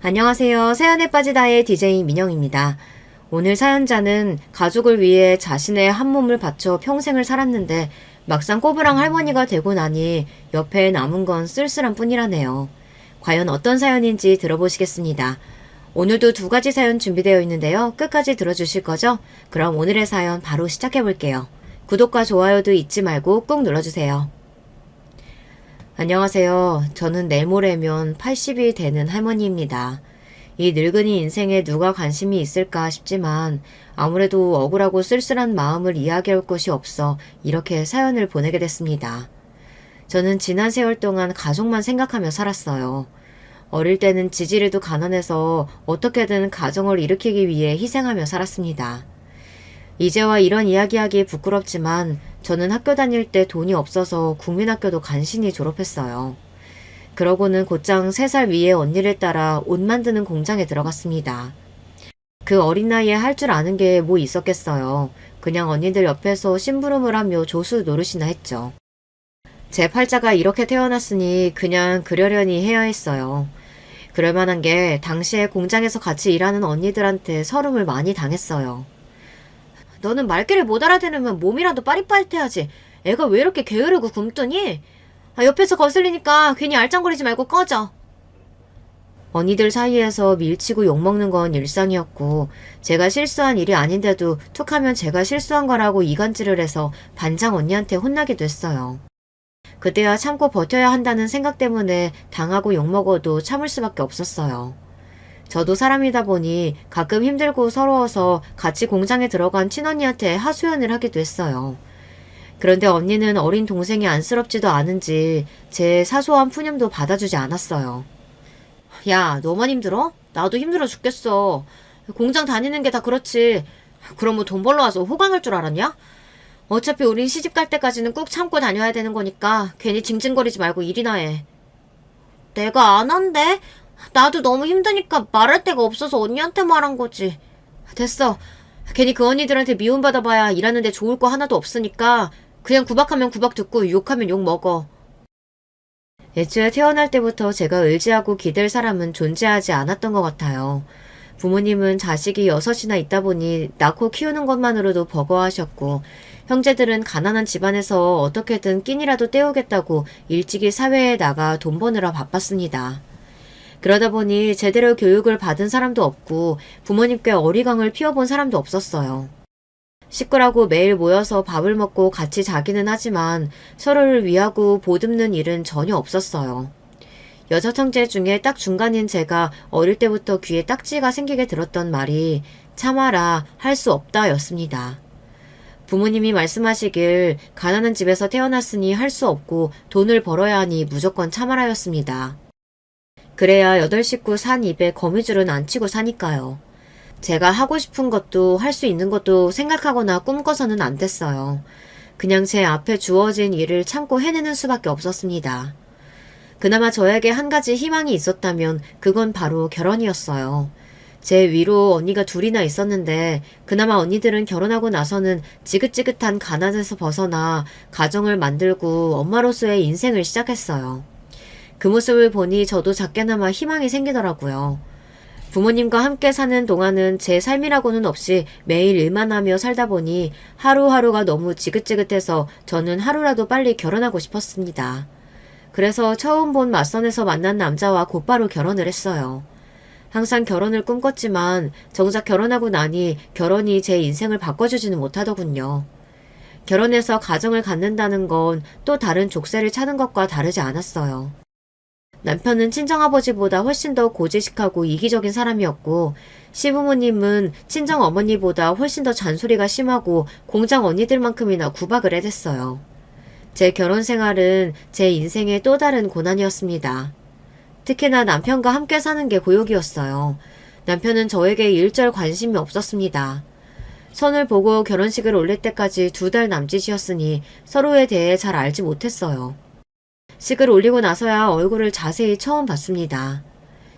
안녕하세요. 사연에 빠지다의 DJ 민영입니다. 오늘 사연자는 가족을 위해 자신의 한 몸을 바쳐 평생을 살았는데 막상 꼬부랑 할머니가 되고 나니 옆에 남은 건 쓸쓸한 뿐이라네요. 과연 어떤 사연인지 들어보시겠습니다. 오늘도 두 가지 사연 준비되어 있는데요. 끝까지 들어주실 거죠? 그럼 오늘의 사연 바로 시작해 볼게요. 구독과 좋아요도 잊지 말고 꾹 눌러주세요. 안녕하세요. 저는 내일 모레면 80이 되는 할머니입니다. 이 늙은이 인생에 누가 관심이 있을까 싶지만 아무래도 억울하고 쓸쓸한 마음을 이야기할 곳이 없어 이렇게 사연을 보내게 됐습니다. 저는 지난 세월 동안 가족만 생각하며 살았어요. 어릴 때는 지지리도 가난해서 어떻게든 가정을 일으키기 위해 희생하며 살았습니다. 이제와 이런 이야기하기 부끄럽지만 저는 학교 다닐 때 돈이 없어서 국민학교도 간신히 졸업했어요. 그러고는 곧장 3살 위의 언니를 따라 옷 만드는 공장에 들어갔습니다. 그 어린 나이에 할 줄 아는 게 뭐 있었겠어요. 그냥 언니들 옆에서 심부름을 하며 조수 노릇이나 했죠. 제 팔자가 이렇게 태어났으니 그냥 그러려니 해야 했어요. 그럴 만한 게 당시에 공장에서 같이 일하는 언니들한테 서름을 많이 당했어요. 너는 말귀를 못 알아들으면 몸이라도 빠릿빠릿해야지. 애가 왜 이렇게 게으르고 굼뜨니? 옆에서 거슬리니까 괜히 알짱거리지 말고 꺼져. 언니들 사이에서 밀치고 욕먹는 건 일상이었고 제가 실수한 일이 아닌데도 툭하면 제가 실수한 거라고 이간질을 해서 반장 언니한테 혼나기도 했어요. 그때야 참고 버텨야 한다는 생각 때문에 당하고 욕먹어도 참을 수밖에 없었어요. 저도 사람이다 보니 가끔 힘들고 서러워서 같이 공장에 들어간 친언니한테 하소연을 하기도 했어요. 그런데 언니는 어린 동생이 안쓰럽지도 않은지 제 사소한 푸념도 받아주지 않았어요. 야, 너만 힘들어? 나도 힘들어 죽겠어. 공장 다니는 게 다 그렇지. 그럼 뭐 돈 벌러 와서 호강할 줄 알았냐? 어차피 우린 시집 갈 때까지는 꾹 참고 다녀야 되는 거니까 괜히 징징거리지 말고 일이나 해. 내가 안 한대? 나도 너무 힘드니까 말할 데가 없어서 언니한테 말한 거지. 됐어. 괜히 그 언니들한테 미움받아봐야 일하는데 좋을 거 하나도 없으니까 그냥 구박하면 구박 듣고 욕하면 욕 먹어. 애초에 태어날 때부터 제가 의지하고 기댈 사람은 존재하지 않았던 것 같아요. 부모님은 자식이 6이나 있다 보니 낳고 키우는 것만으로도 버거워하셨고 형제들은 가난한 집안에서 어떻게든 끼니라도 때우겠다고 일찍이 사회에 나가 돈 버느라 바빴습니다. 그러다 보니 제대로 교육을 받은 사람도 없고 부모님께 어리광을 피워본 사람도 없었어요. 식구라고 매일 모여서 밥을 먹고 같이 자기는 하지만 서로를 위하고 보듬는 일은 전혀 없었어요. 여섯 형제 중에 딱 중간인 제가 어릴 때부터 귀에 딱지가 생기게 들었던 말이 참아라, 할 수 없다 였습니다. 부모님이 말씀하시길 가난한 집에서 태어났으니 할 수 없고 돈을 벌어야 하니 무조건 참아라 였습니다. 그래야 8식구 산 입에 거미줄은 안 치고 사니까요. 제가 하고 싶은 것도 할 수 있는 것도 생각하거나 꿈꿔서는 안 됐어요. 그냥 제 앞에 주어진 일을 참고 해내는 수밖에 없었습니다. 그나마 저에게 한 가지 희망이 있었다면 그건 바로 결혼이었어요. 제 위로 언니가 2이나 있었는데 그나마 언니들은 결혼하고 나서는 지긋지긋한 가난에서 벗어나 가정을 만들고 엄마로서의 인생을 시작했어요. 그 모습을 보니 저도 작게나마 희망이 생기더라고요. 부모님과 함께 사는 동안은 제 삶이라고는 없이 매일 일만 하며 살다 보니 하루하루가 너무 지긋지긋해서 저는 하루라도 빨리 결혼하고 싶었습니다. 그래서 처음 본 맞선에서 만난 남자와 곧바로 결혼을 했어요. 항상 결혼을 꿈꿨지만 정작 결혼하고 나니 결혼이 제 인생을 바꿔주지는 못하더군요. 결혼해서 가정을 갖는다는 건 또 다른 족쇄를 차는 것과 다르지 않았어요. 남편은 친정아버지보다 훨씬 더 고지식하고 이기적인 사람이었고 시부모님은 친정어머니보다 훨씬 더 잔소리가 심하고 공장 언니들만큼이나 구박을 해댔어요. 제 결혼 생활은 제 인생의 또 다른 고난이었습니다. 특히나 남편과 함께 사는 게 고역이었어요. 남편은 저에게 일절 관심이 없었습니다. 선을 보고 결혼식을 올릴 때까지 2달 남짓이었으니 서로에 대해 잘 알지 못했어요. 식을 올리고 나서야 얼굴을 자세히 처음 봤습니다.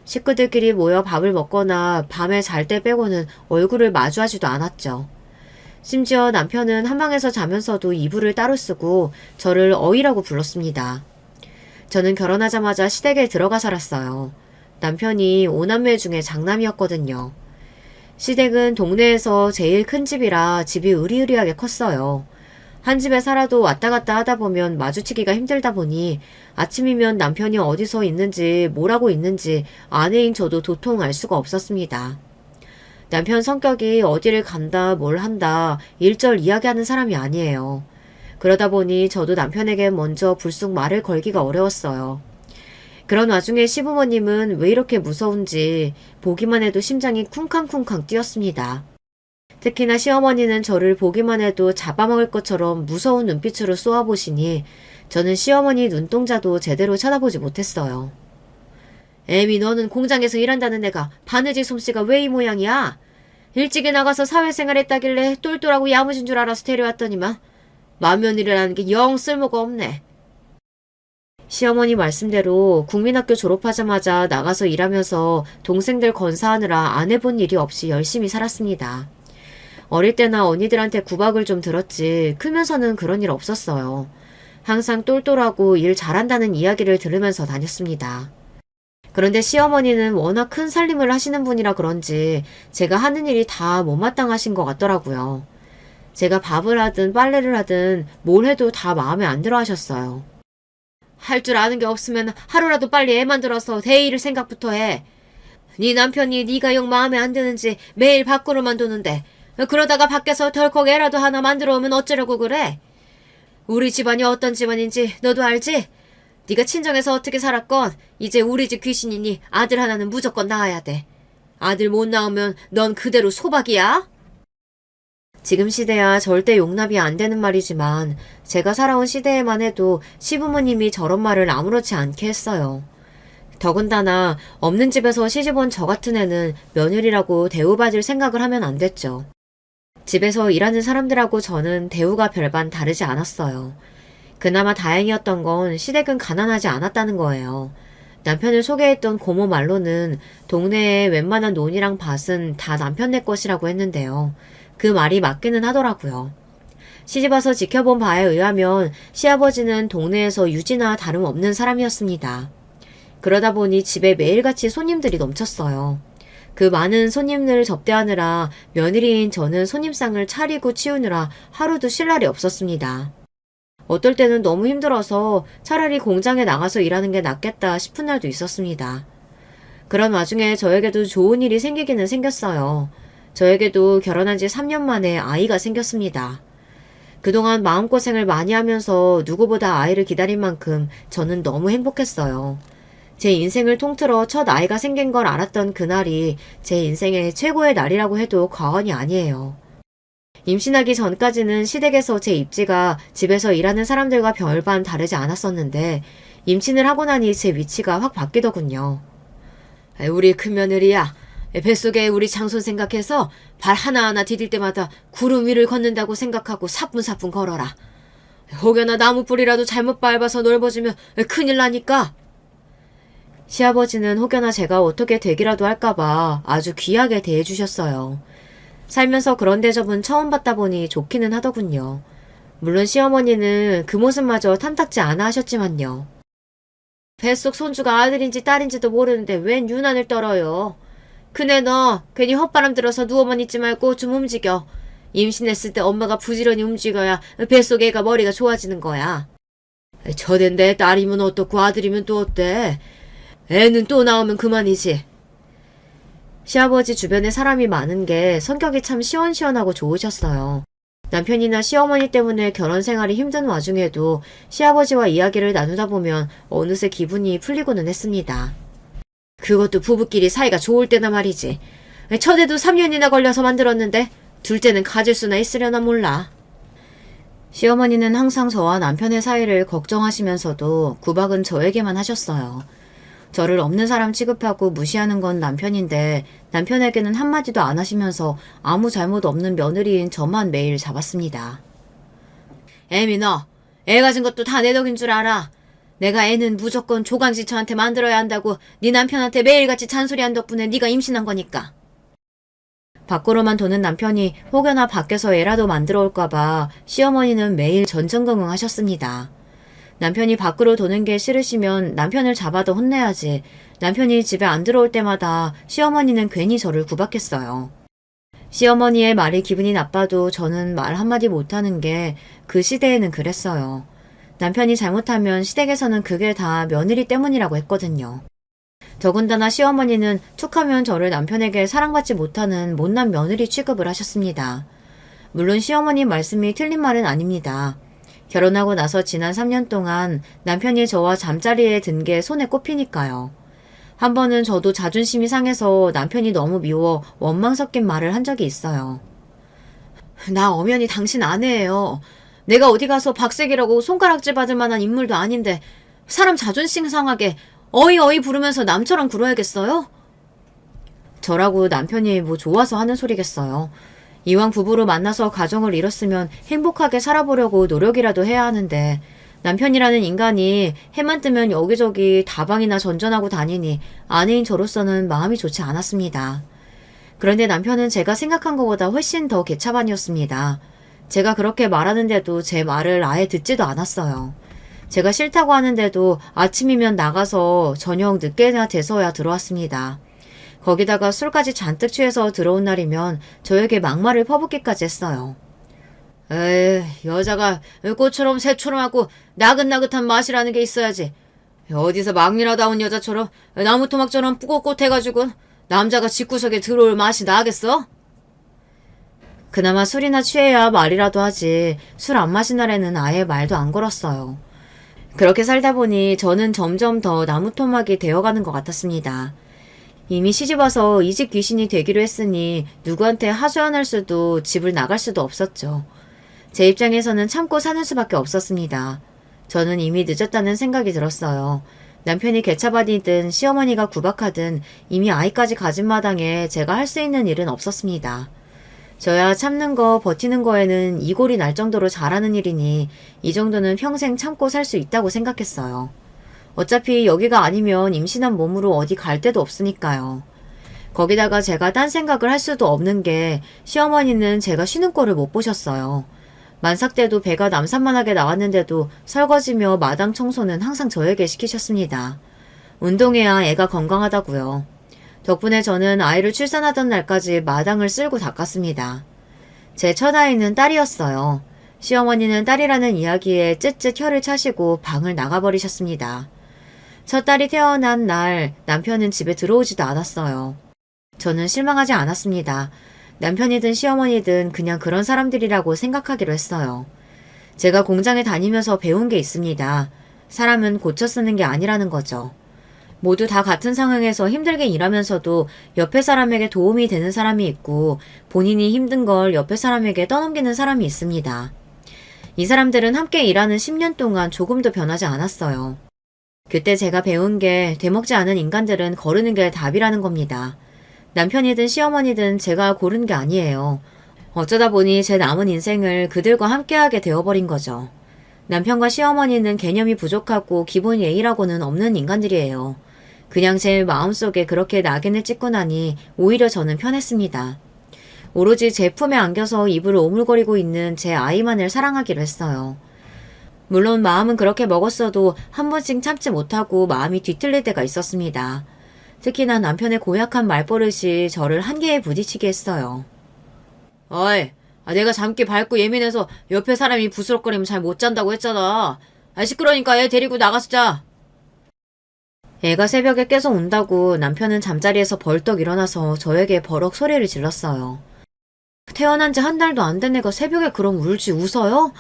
식구들끼리 모여 밥을 먹거나 밤에 잘 때 빼고는 얼굴을 마주하지도 않았죠. 심지어 남편은 한방에서 자면서도 이불을 따로 쓰고 저를 어이라고 불렀습니다. 저는 결혼하자마자 시댁에 들어가 살았어요. 남편이 5남매 중에 장남이었거든요. 시댁은 동네에서 제일 큰 집이라 집이 으리으리하게 컸어요. 한 집에 살아도 왔다 갔다 하다 보면 마주치기가 힘들다 보니 아침이면 남편이 어디서 있는지 뭘 하고 있는지 아내인 저도 도통 알 수가 없었습니다. 남편 성격이 어디를 간다 뭘 한다 일절 이야기하는 사람이 아니에요. 그러다 보니 저도 남편에게 먼저 불쑥 말을 걸기가 어려웠어요. 그런 와중에 시부모님은 왜 이렇게 무서운지 보기만 해도 심장이 쿵쾅쿵쾅 뛰었습니다. 특히나 시어머니는 저를 보기만 해도 잡아먹을 것처럼 무서운 눈빛으로 쏘아보시니 저는 시어머니 눈동자도 제대로 쳐다보지 못했어요. 애미 너는 공장에서 일한다는 애가 바느질 솜씨가 왜 이 모양이야? 일찍이 나가서 사회생활 했다길래 똘똘하고 야무진 줄 알아서 데려왔더니만 맏며느리라는 게 영 쓸모가 없네. 시어머니 말씀대로 국민학교 졸업하자마자 나가서 일하면서 동생들 건사하느라 안 해본 일이 없이 열심히 살았습니다. 어릴 때나 언니들한테 구박을 좀 들었지 크면서는 그런 일 없었어요. 항상 똘똘하고 일 잘한다는 이야기를 들으면서 다녔습니다. 그런데 시어머니는 워낙 큰 살림을 하시는 분이라 그런지 제가 하는 일이 다 못마땅하신 것 같더라고요. 제가 밥을 하든 빨래를 하든 뭘 해도 다 마음에 안 들어 하셨어요. 할 줄 아는 게 없으면 하루라도 빨리 애 만들어서 대일을 생각부터 해. 네 남편이 네가 영 마음에 안 드는지 매일 밖으로만 도는데 그러다가 밖에서 덜컥 애라도 하나 만들어 오면 어쩌려고 그래? 우리 집안이 어떤 집안인지 너도 알지? 네가 친정에서 어떻게 살았건 이제 우리 집 귀신이니 아들 하나는 무조건 낳아야 돼. 아들 못 낳으면 넌 그대로 소박이야? 지금 시대야 절대 용납이 안 되는 말이지만 제가 살아온 시대에만 해도 시부모님이 저런 말을 아무렇지 않게 했어요. 더군다나 없는 집에서 시집온 저 같은 애는 며느리라고 대우받을 생각을 하면 안 됐죠. 집에서 일하는 사람들하고 저는 대우가 별반 다르지 않았어요. 그나마 다행이었던 건 시댁은 가난하지 않았다는 거예요. 남편을 소개했던 고모 말로는 동네에 웬만한 논이랑 밭은 다 남편네 것이라고 했는데요. 그 말이 맞기는 하더라고요. 시집와서 지켜본 바에 의하면 시아버지는 동네에서 유지나 다름없는 사람이었습니다. 그러다 보니 집에 매일같이 손님들이 넘쳤어요. 그 많은 손님을 접대하느라 며느리인 저는 손님상을 차리고 치우느라 하루도 쉴 날이 없었습니다. 어떨 때는 너무 힘들어서 차라리 공장에 나가서 일하는 게 낫겠다 싶은 날도 있었습니다. 그런 와중에 저에게도 좋은 일이 생기기는 생겼어요. 저에게도 결혼한 지 3년 만에 아이가 생겼습니다. 그동안 마음고생을 많이 하면서 누구보다 아이를 기다린 만큼 저는 너무 행복했어요. 제 인생을 통틀어 첫 아이가 생긴 걸 알았던 그날이 제 인생의 최고의 날이라고 해도 과언이 아니에요. 임신하기 전까지는 시댁에서 제 입지가 집에서 일하는 사람들과 별반 다르지 않았었는데 임신을 하고 나니 제 위치가 확 바뀌더군요. 우리 큰며느리야. 뱃속에 우리 장손 생각해서 발 하나하나 디딜 때마다 구름 위를 걷는다고 생각하고 사뿐사뿐 걸어라. 혹여나 나무 뿌리라도 잘못 밟아서 넓어지면 큰일 나니까. 시아버지는 혹여나 제가 어떻게 되기라도 할까봐 아주 귀하게 대해주셨어요. 살면서 그런 대접은 처음 받다 보니 좋기는 하더군요. 물론 시어머니는 그 모습마저 탐탁지 않아 하셨지만요. 뱃속 손주가 아들인지 딸인지도 모르는데 웬 유난을 떨어요. 그네 너 괜히 헛바람 들어서 누워만 있지 말고 좀 움직여. 임신했을 때 엄마가 부지런히 움직여야 뱃속 애가 머리가 좋아지는 거야. 저댄데 딸이면 어떻고 아들이면 또 어때? 애는 또 나오면 그만이지. 시아버지 주변에 사람이 많은 게 성격이 참 시원시원하고 좋으셨어요. 남편이나 시어머니 때문에 결혼 생활이 힘든 와중에도 시아버지와 이야기를 나누다 보면 어느새 기분이 풀리고는 했습니다. 그것도 부부끼리 사이가 좋을 때나 말이지. 첫애도 3년이나 걸려서 만들었는데 둘째는 가질 수나 있으려나 몰라. 시어머니는 항상 저와 남편의 사이를 걱정하시면서도 구박은 저에게만 하셨어요. 저를 없는 사람 취급하고 무시하는 건 남편인데 남편에게는 한마디도 안 하시면서 아무 잘못 없는 며느리인 저만 매일 잡았습니다. 애미 너, 애 가진 것도 다 내 덕인 줄 알아. 내가 애는 무조건 조강지처한테 만들어야 한다고 네 남편한테 매일같이 잔소리한 덕분에 네가 임신한 거니까. 밖으로만 도는 남편이 혹여나 밖에서 애라도 만들어 올까봐 시어머니는 매일 전전긍긍 하셨습니다. 남편이 밖으로 도는 게 싫으시면 남편을 잡아도 혼내야지. 남편이 집에 안 들어올 때마다 시어머니는 괜히 저를 구박했어요. 시어머니의 말이 기분이 나빠도 저는 말 한마디 못하는 게 그 시대에는 그랬어요. 남편이 잘못하면 시댁에서는 그게 다 며느리 때문이라고 했거든요. 더군다나 시어머니는 툭하면 저를 남편에게 사랑받지 못하는 못난 며느리 취급을 하셨습니다. 물론 시어머니 말씀이 틀린 말은 아닙니다. 결혼하고 나서 지난 3년 동안 남편이 저와 잠자리에 든 게 손에 꼽히니까요. 한 번은 저도 자존심이 상해서 남편이 너무 미워 원망 섞인 말을 한 적이 있어요. 나 엄연히 당신 아내예요. 내가 어디 가서 박색이라고 손가락질 받을 만한 인물도 아닌데 사람 자존심 상하게 어이 부르면서 남처럼 굴어야겠어요? 저라고 남편이 뭐 좋아서 하는 소리겠어요. 이왕 부부로 만나서 가정을 이뤘으면 행복하게 살아보려고 노력이라도 해야 하는데 남편이라는 인간이 해만 뜨면 여기저기 다방이나 전전하고 다니니 아내인 저로서는 마음이 좋지 않았습니다. 그런데 남편은 제가 생각한 것보다 훨씬 더 개차반이었습니다. 제가 그렇게 말하는데도 제 말을 아예 듣지도 않았어요. 제가 싫다고 하는데도 아침이면 나가서 저녁 늦게나 돼서야 들어왔습니다. 거기다가 술까지 잔뜩 취해서 들어온 날이면 저에게 막말을 퍼붓기까지 했어요. 에이, 여자가 꽃처럼 새처럼 하고 나긋나긋한 맛이라는 게 있어야지. 어디서 막리나다운 여자처럼 나무토막처럼 뿌걱꽃해가지고 남자가 집구석에 들어올 맛이 나겠어? 그나마 술이나 취해야 말이라도 하지 술 안 마신 날에는 아예 말도 안 걸었어요. 그렇게 살다 보니 저는 점점 더 나무토막이 되어가는 것 같았습니다. 이미 시집와서 이 집 귀신이 되기로 했으니 누구한테 하소연할 수도 집을 나갈 수도 없었죠. 제 입장에서는 참고 사는 수밖에 없었습니다. 저는 이미 늦었다는 생각이 들었어요. 남편이 개차반이든 시어머니가 구박하든 이미 아이까지 가진 마당에 제가 할 수 있는 일은 없었습니다. 저야 참는 거 버티는 거에는 이골이 날 정도로 잘하는 일이니 이 정도는 평생 참고 살 수 있다고 생각했어요. 어차피 여기가 아니면 임신한 몸으로 어디 갈 데도 없으니까요. 거기다가 제가 딴 생각을 할 수도 없는 게 시어머니는 제가 쉬는 꼴을 못 보셨어요. 만삭 때도 배가 남산만하게 나왔는데도 설거지며 마당 청소는 항상 저에게 시키셨습니다. 운동해야 애가 건강하다고요. 덕분에 저는 아이를 출산하던 날까지 마당을 쓸고 닦았습니다. 제 첫아이는 딸이었어요. 시어머니는 딸이라는 이야기에 쯧쯧 혀를 차시고 방을 나가버리셨습니다. 첫 딸이 태어난 날 남편은 집에 들어오지도 않았어요. 저는 실망하지 않았습니다. 남편이든 시어머니든 그냥 그런 사람들이라고 생각하기로 했어요. 제가 공장에 다니면서 배운 게 있습니다. 사람은 고쳐 쓰는 게 아니라는 거죠. 모두 다 같은 상황에서 힘들게 일하면서도 옆에 사람에게 도움이 되는 사람이 있고 본인이 힘든 걸 옆에 사람에게 떠넘기는 사람이 있습니다. 이 사람들은 함께 일하는 10년 동안 조금도 변하지 않았어요. 그때 제가 배운 게 되먹지 않은 인간들은 거르는 게 답이라는 겁니다. 남편이든 시어머니든 제가 고른 게 아니에요. 어쩌다 보니 제 남은 인생을 그들과 함께하게 되어버린 거죠. 남편과 시어머니는 개념이 부족하고 기본 예의라고는 없는 인간들이에요. 그냥 제 마음속에 그렇게 낙인을 찍고 나니 오히려 저는 편했습니다. 오로지 제 품에 안겨서 입을 오물거리고 있는 제 아이만을 사랑하기로 했어요. 물론 마음은 그렇게 먹었어도 한 번씩 참지 못하고 마음이 뒤틀릴 때가 있었습니다. 특히나 남편의 고약한 말버릇이 저를 한계에 부딪히게 했어요. 어이, 내가 잠기 밝고 예민해서 옆에 사람이 부스럭거리면 잘 못 잔다고 했잖아. 시끄러우니까 애 데리고 나가서 자. 애가 새벽에 깨서 운다고 남편은 잠자리에서 벌떡 일어나서 저에게 버럭 소리를 질렀어요. 태어난 지 한 달도 안 된 애가 새벽에 그럼 울지 웃어요?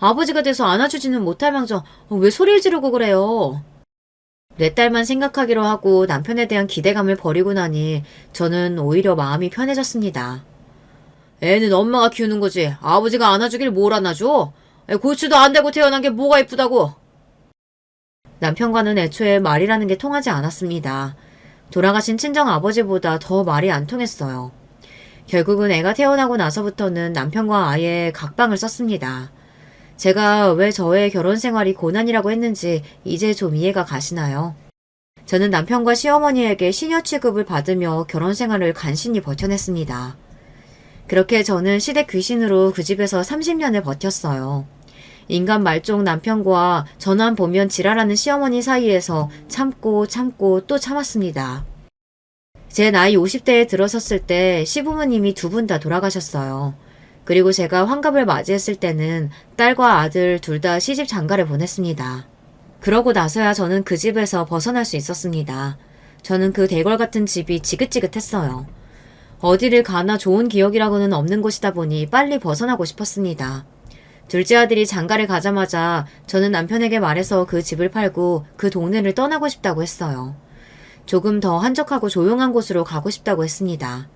아버지가 돼서 안아주지는 못할 망정 왜 소리를 지르고 그래요? 내 딸만 생각하기로 하고 남편에 대한 기대감을 버리고 나니 저는 오히려 마음이 편해졌습니다. 애는 엄마가 키우는 거지 아버지가 안아주길 뭘 안아줘? 고추도 안 대고 태어난 게 뭐가 이쁘다고? 남편과는 애초에 말이라는 게 통하지 않았습니다. 돌아가신 친정아버지보다 더 말이 안 통했어요. 결국은 애가 태어나고 나서부터는 남편과 아예 각방을 썼습니다. 제가 왜 저의 결혼 생활이 고난이라고 했는지 이제 좀 이해가 가시나요? 저는 남편과 시어머니에게 시녀 취급을 받으며 결혼 생활을 간신히 버텨냈습니다. 그렇게 저는 시댁 귀신으로 그 집에서 30년을 버텼어요. 인간 말종 남편과 전화 보면 지랄하는 시어머니 사이에서 참고 또 참았습니다. 제 나이 50대에 들어섰을 때 시부모님이 두 분 다 돌아가셨어요. 그리고 제가 환갑을 맞이했을 때는 딸과 아들 둘 다 시집 장가를 보냈습니다. 그러고 나서야 저는 그 집에서 벗어날 수 있었습니다. 저는 그 대궐 같은 집이 지긋지긋했어요. 어디를 가나 좋은 기억이라고는 없는 곳이다 보니 빨리 벗어나고 싶었습니다. 둘째 아들이 장가를 가자마자 저는 남편에게 말해서 그 집을 팔고 그 동네를 떠나고 싶다고 했어요. 조금 더 한적하고 조용한 곳으로 가고 싶다고 했습니다.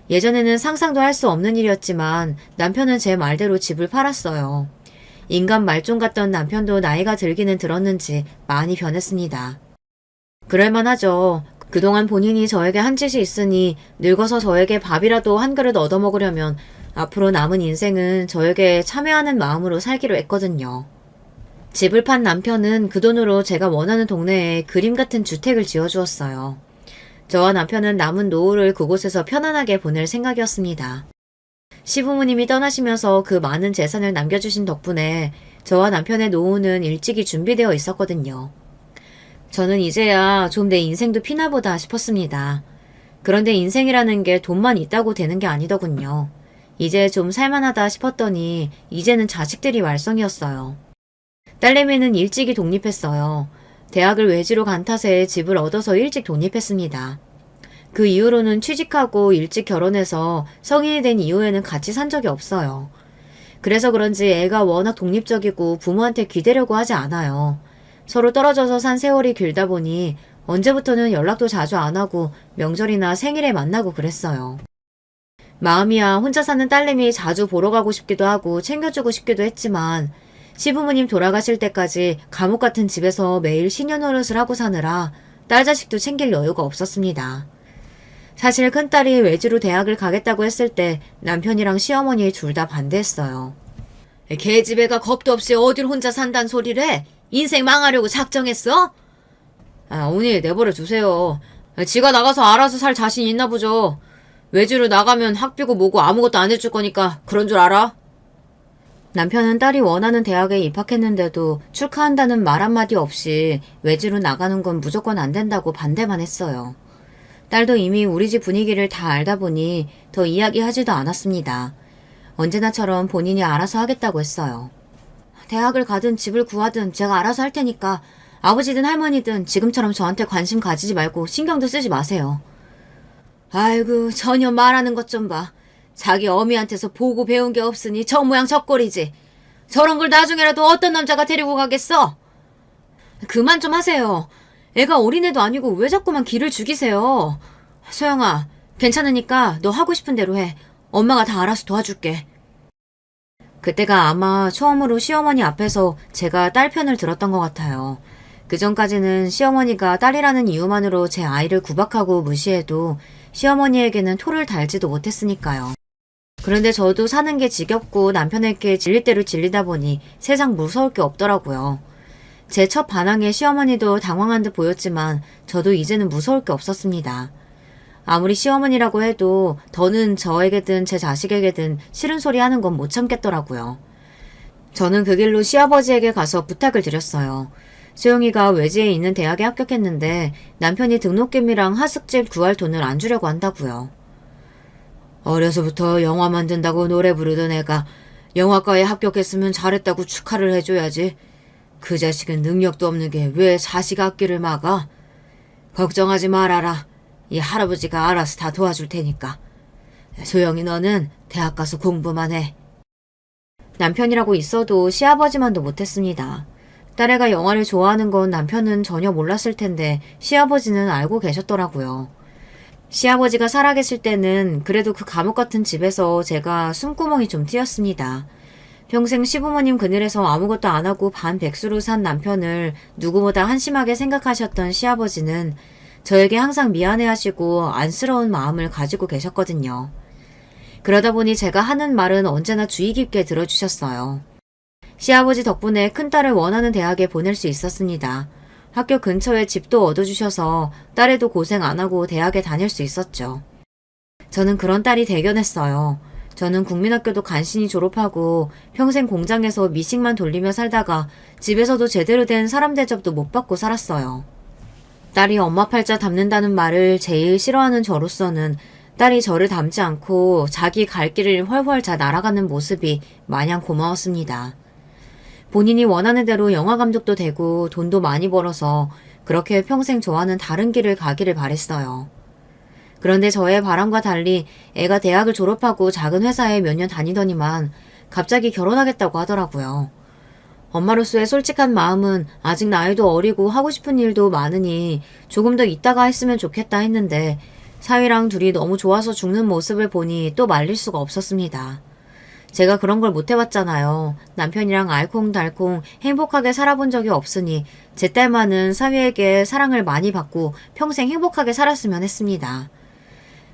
예전에는 상상도 할 수 없는 일이었지만 남편은 제 말대로 집을 팔았어요. 인간 말종 같던 남편도 나이가 들기는 들었는지 많이 변했습니다. 그럴만하죠. 그동안 본인이 저에게 한 짓이 있으니 늙어서 저에게 밥이라도 한 그릇 얻어먹으려면 앞으로 남은 인생은 저에게 참여하는 마음으로 살기로 했거든요. 집을 판 남편은 그 돈으로 제가 원하는 동네에 그림 같은 주택을 지어주었어요. 저와 남편은 남은 노후를 그곳에서 편안하게 보낼 생각이었습니다. 시부모님이 떠나시면서 그 많은 재산을 남겨주신 덕분에 저와 남편의 노후는 일찍이 준비되어 있었거든요. 저는 이제야 좀 내 인생도 피나보다 싶었습니다. 그런데 인생이라는 게 돈만 있다고 되는 게 아니더군요. 이제 좀 살만하다 싶었더니 이제는 자식들이 말썽이었어요. 딸내미는 일찍이 독립했어요. 대학을 외지로 간 탓에 집을 얻어서 일찍 독립했습니다. 그 이후로는 취직하고 일찍 결혼해서 성인이 된 이후에는 같이 산 적이 없어요. 그래서 그런지 애가 워낙 독립적이고 부모한테 기대려고 하지 않아요. 서로 떨어져서 산 세월이 길다 보니 언제부터는 연락도 자주 안 하고 명절이나 생일에 만나고 그랬어요. 마음이야 혼자 사는 딸내미 자주 보러 가고 싶기도 하고 챙겨주고 싶기도 했지만 시부모님 돌아가실 때까지 감옥 같은 집에서 매일 시녀노릇을 하고 사느라 딸 자식도 챙길 여유가 없었습니다. 사실 큰딸이 외지로 대학을 가겠다고 했을 때 남편이랑 시어머니 둘 다 반대했어요. 걔집애가 겁도 없이 어딜 혼자 산단 소리래? 인생 망하려고 작정했어? 어머니 내버려 두세요. 지가 나가서 알아서 살 자신 있나 보죠. 외지로 나가면 학비고 뭐고 아무것도 안 해줄 거니까 그런 줄 알아? 남편은 딸이 원하는 대학에 입학했는데도 축하한다는 말 한마디 없이 외지로 나가는 건 무조건 안 된다고 반대만 했어요. 딸도 이미 우리 집 분위기를 다 알다 보니 더 이야기하지도 않았습니다. 언제나처럼 본인이 알아서 하겠다고 했어요. 대학을 가든 집을 구하든 제가 알아서 할 테니까 아버지든 할머니든 지금처럼 저한테 관심 가지지 말고 신경도 쓰지 마세요. 아이고 전혀 말하는 것 좀 봐. 자기 어미한테서 보고 배운 게 없으니 저 모양 저 꼴이지. 저런 걸 나중에라도 어떤 남자가 데리고 가겠어? 그만 좀 하세요. 애가 어린애도 아니고 왜 자꾸만 기를 죽이세요. 소영아, 괜찮으니까 너 하고 싶은 대로 해. 엄마가 다 알아서 도와줄게. 그때가 아마 처음으로 시어머니 앞에서 제가 딸 편을 들었던 것 같아요. 그전까지는 시어머니가 딸이라는 이유만으로 제 아이를 구박하고 무시해도 시어머니에게는 토를 달지도 못했으니까요. 그런데 저도 사는 게 지겹고 남편에게 질릴 대로 질리다 보니 세상 무서울 게 없더라고요. 제 첫 반항에 시어머니도 당황한 듯 보였지만 저도 이제는 무서울 게 없었습니다. 아무리 시어머니라고 해도 더는 저에게든 제 자식에게든 싫은 소리 하는 건 못 참겠더라고요. 저는 그 길로 시아버지에게 가서 부탁을 드렸어요. 소영이가 외지에 있는 대학에 합격했는데 남편이 등록금이랑 하숙집 구할 돈을 안 주려고 한다고요. 어려서부터 영화 만든다고 노래 부르던 애가 영화과에 합격했으면 잘했다고 축하를 해줘야지. 그 자식은 능력도 없는 게 왜 자식 앞길을 막아? 걱정하지 말아라. 이 할아버지가 알아서 다 도와줄 테니까. 소영이 너는 대학 가서 공부만 해. 남편이라고 있어도 시아버지만도 못했습니다. 딸애가 영화를 좋아하는 건 남편은 전혀 몰랐을 텐데 시아버지는 알고 계셨더라고요. 시아버지가 살아계실 때는 그래도 그 감옥 같은 집에서 제가 숨구멍이 좀 트였습니다. 평생 시부모님 그늘에서 아무것도 안 하고 반백수로 산 남편을 누구보다 한심하게 생각하셨던 시아버지는 저에게 항상 미안해하시고 안쓰러운 마음을 가지고 계셨거든요. 그러다 보니 제가 하는 말은 언제나 주의 깊게 들어주셨어요. 시아버지 덕분에 큰딸을 원하는 대학에 보낼 수 있었습니다. 학교 근처에 집도 얻어주셔서 딸애도 고생 안 하고 대학에 다닐 수 있었죠. 저는 그런 딸이 대견했어요. 저는 국민학교도 간신히 졸업하고 평생 공장에서 미식만 돌리며 살다가 집에서도 제대로 된 사람 대접도 못 받고 살았어요. 딸이 엄마 팔자 닮는다는 말을 제일 싫어하는 저로서는 딸이 저를 닮지 않고 자기 갈 길을 훨훨 잘 날아가는 모습이 마냥 고마웠습니다. 본인이 원하는 대로 영화 감독도 되고 돈도 많이 벌어서 그렇게 평생 저와는 다른 길을 가기를 바랬어요. 그런데 저의 바람과 달리 애가 대학을 졸업하고 작은 회사에 몇 년 다니더니만 갑자기 결혼하겠다고 하더라고요. 엄마로서의 솔직한 마음은 아직 나이도 어리고 하고 싶은 일도 많으니 조금 더 있다가 했으면 좋겠다 했는데 사위랑 둘이 너무 좋아서 죽는 모습을 보니 또 말릴 수가 없었습니다. 제가 그런 걸 못 해봤잖아요. 남편이랑 알콩달콩 행복하게 살아본 적이 없으니 제 딸만은 사위에게 사랑을 많이 받고 평생 행복하게 살았으면 했습니다.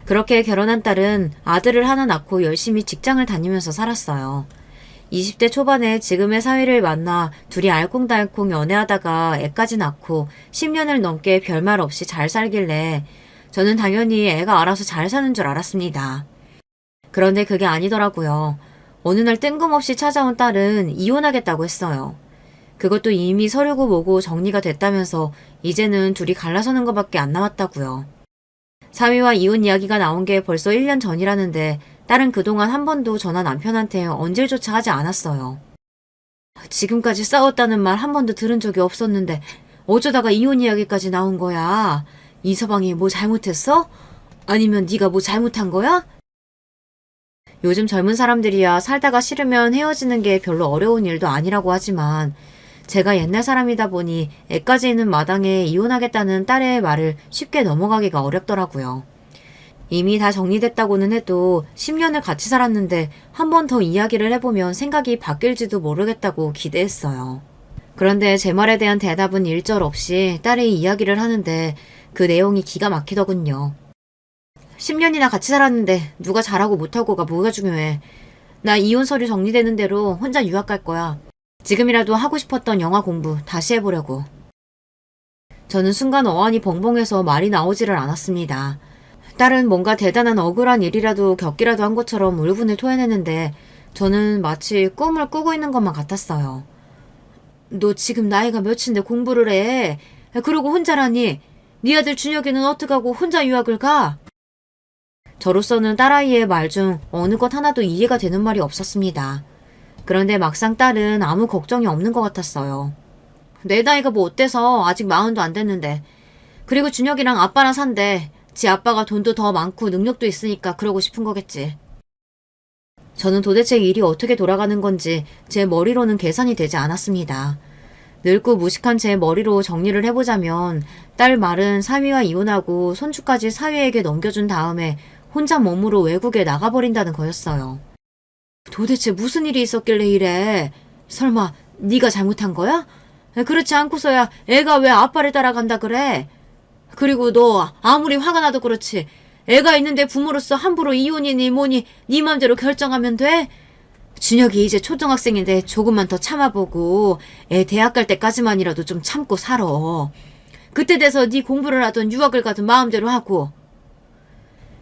그렇게 결혼한 딸은 아들을 하나 낳고 열심히 직장을 다니면서 살았어요. 20대 초반에 지금의 사위를 만나 둘이 알콩달콩 연애하다가 애까지 낳고 10년을 넘게 별말 없이 잘 살길래 저는 당연히 애가 알아서 잘 사는 줄 알았습니다. 그런데 그게 아니더라고요. 어느 날 뜬금없이 찾아온 딸은 이혼하겠다고 했어요. 그것도 이미 서류고 뭐고 정리가 됐다면서 이제는 둘이 갈라서는 것밖에 안 남았다고요. 사위와 이혼 이야기가 나온 게 벌써 1년 전이라는데 딸은 그동안 한 번도 저나 남편한테 언질조차 하지 않았어요. 지금까지 싸웠다는 말 한 번도 들은 적이 없었는데 어쩌다가 이혼 이야기까지 나온 거야? 이서방이 뭐 잘못했어? 아니면 네가 뭐 잘못한 거야? 요즘 젊은 사람들이야 살다가 싫으면 헤어지는 게 별로 어려운 일도 아니라고 하지만 제가 옛날 사람이다 보니 애까지 있는 마당에 이혼하겠다는 딸의 말을 쉽게 넘어가기가 어렵더라고요. 이미 다 정리됐다고는 해도 10년을 같이 살았는데 한 번 더 이야기를 해보면 생각이 바뀔지도 모르겠다고 기대했어요. 그런데 제 말에 대한 대답은 일절없이 딸이 이야기를 하는데 그 내용이 기가 막히더군요. 10년이나 같이 살았는데 누가 잘하고 못하고가 뭐가 중요해. 나 이혼 서류 정리되는 대로 혼자 유학 갈 거야. 지금이라도 하고 싶었던 영화 공부 다시 해보려고. 저는 순간 어안이 벙벙해서 말이 나오지를 않았습니다. 딸은 뭔가 대단한 억울한 일이라도 겪기라도 한 것처럼 울분을 토해내는데 저는 마치 꿈을 꾸고 있는 것만 같았어요. 너 지금 나이가 몇인데 공부를 해? 그러고 혼자라니? 네 아들 준혁이는 어떡하고 혼자 유학을 가? 저로서는 딸아이의 말 중 어느 것 하나도 이해가 되는 말이 없었습니다. 그런데 막상 딸은 아무 걱정이 없는 것 같았어요. 내 나이가 뭐 어때서 아직 40도 안 됐는데. 그리고 준혁이랑 아빠랑 산대. 지 아빠가 돈도 더 많고 능력도 있으니까 그러고 싶은 거겠지. 저는 도대체 일이 어떻게 돌아가는 건지 제 머리로는 계산이 되지 않았습니다. 늙고 무식한 제 머리로 정리를 해보자면 딸 말은 사위와 이혼하고 손주까지 사위에게 넘겨준 다음에 혼자 몸으로 외국에 나가버린다는 거였어요. 도대체 무슨 일이 있었길래 이래? 설마 네가 잘못한 거야? 그렇지 않고서야 애가 왜 아빠를 따라간다 그래? 그리고 너 아무리 화가 나도 그렇지 애가 있는데 부모로서 함부로 이혼이니 뭐니 네 맘대로 결정하면 돼? 준혁이 이제 초등학생인데 조금만 더 참아보고 애 대학 갈 때까지만이라도 좀 참고 살아. 그때 돼서 네 공부를 하든 유학을 가든 마음대로 하고.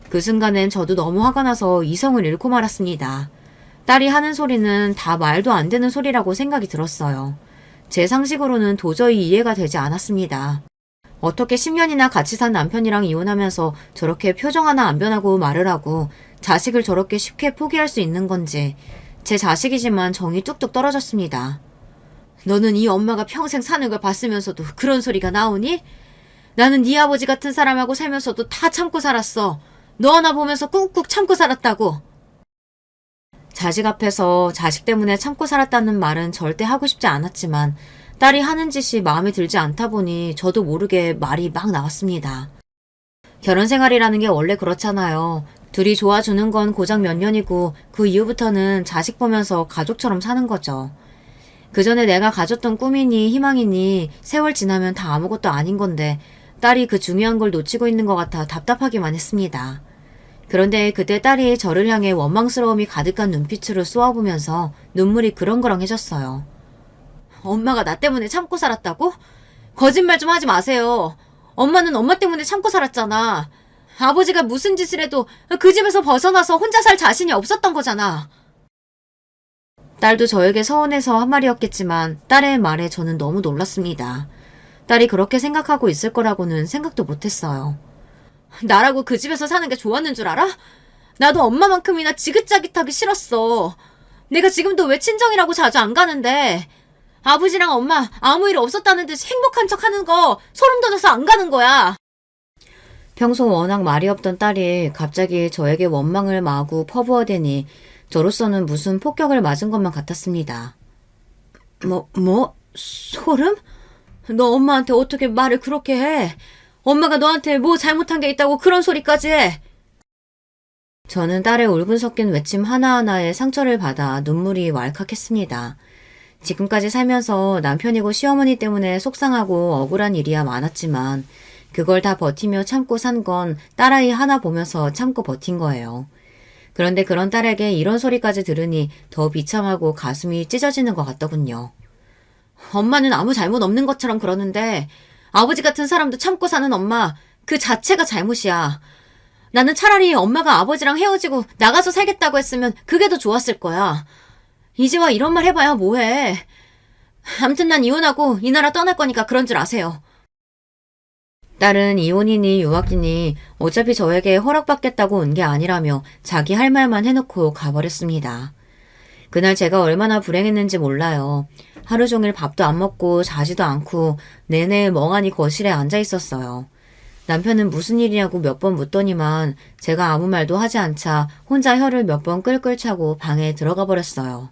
그 순간엔 저도 너무 화가 나서 이성을 잃고 말았습니다. 딸이 하는 소리는 다 말도 안 되는 소리라고 생각이 들었어요. 제 상식으로는 도저히 이해가 되지 않았습니다. 어떻게 10년이나 같이 산 남편이랑 이혼하면서 저렇게 표정 하나 안 변하고 말을 하고 자식을 저렇게 쉽게 포기할 수 있는 건지 제 자식이지만 정이 뚝뚝 떨어졌습니다. 너는 이 엄마가 평생 사는 걸 봤으면서도 그런 소리가 나오니? 나는 네 아버지 같은 사람하고 살면서도 다 참고 살았어. 너 하나 보면서 꾹꾹 참고 살았다고. 자식 앞에서 자식 때문에 참고 살았다는 말은 절대 하고 싶지 않았지만 딸이 하는 짓이 마음에 들지 않다 보니 저도 모르게 말이 막 나왔습니다. 결혼 생활이라는 게 원래 그렇잖아요. 둘이 좋아주는 건 고작 몇 년이고 그 이후부터는 자식 보면서 가족처럼 사는 거죠. 그 전에 내가 가졌던 꿈이니 희망이니 세월 지나면 다 아무것도 아닌 건데 딸이 그 중요한 걸 놓치고 있는 것 같아 답답하기만 했습니다. 그런데 그때 딸이 저를 향해 원망스러움이 가득한 눈빛으로 쏘아보면서 눈물이 그렁그렁해졌어요. 엄마가 나 때문에 참고 살았다고? 거짓말 좀 하지 마세요. 엄마는 엄마 때문에 참고 살았잖아. 아버지가 무슨 짓을 해도 그 집에서 벗어나서 혼자 살 자신이 없었던 거잖아. 딸도 저에게 서운해서 한 말이었겠지만 딸의 말에 저는 너무 놀랐습니다. 딸이 그렇게 생각하고 있을 거라고는 생각도 못했어요. 나라고 그 집에서 사는 게 좋았는 줄 알아? 나도 엄마만큼이나 지긋자깃하기 싫었어. 내가 지금도 왜 친정이라고 자주 안 가는데 아버지랑 엄마 아무 일 없었다는 듯이 행복한 척 하는 거 소름 돋아서 안 가는 거야. 평소 워낙 말이 없던 딸이 갑자기 저에게 원망을 마구 퍼부어대니 저로서는 무슨 폭격을 맞은 것만 같았습니다. 소름? 너 엄마한테 어떻게 말을 그렇게 해? 엄마가 너한테 뭐 잘못한 게 있다고 그런 소리까지 해? 저는 딸의 울분 섞인 외침 하나하나에 상처를 받아 눈물이 왈칵했습니다. 지금까지 살면서 남편이고 시어머니 때문에 속상하고 억울한 일이야 많았지만 그걸 다 버티며 참고 산 건 딸아이 하나 보면서 참고 버틴 거예요. 그런데 그런 딸에게 이런 소리까지 들으니 더 비참하고 가슴이 찢어지는 것 같더군요. 엄마는 아무 잘못 없는 것처럼 그러는데 아버지 같은 사람도 참고 사는 엄마 그 자체가 잘못이야. 나는 차라리 엄마가 아버지랑 헤어지고 나가서 살겠다고 했으면 그게 더 좋았을 거야. 이제 와 이런 말 해봐야 뭐해. 암튼 난 이혼하고 이 나라 떠날 거니까 그런 줄 아세요. 딸은 이혼이니 유학이니 어차피 저에게 허락받겠다고 온 게 아니라며 자기 할 말만 해놓고 가버렸습니다. 그날 제가 얼마나 불행했는지 몰라요. 하루 종일 밥도 안 먹고 자지도 않고 내내 멍하니 거실에 앉아 있었어요. 남편은 무슨 일이냐고 몇 번 묻더니만 제가 아무 말도 하지 않자 혼자 혀를 몇 번 끌끌 차고 방에 들어가 버렸어요.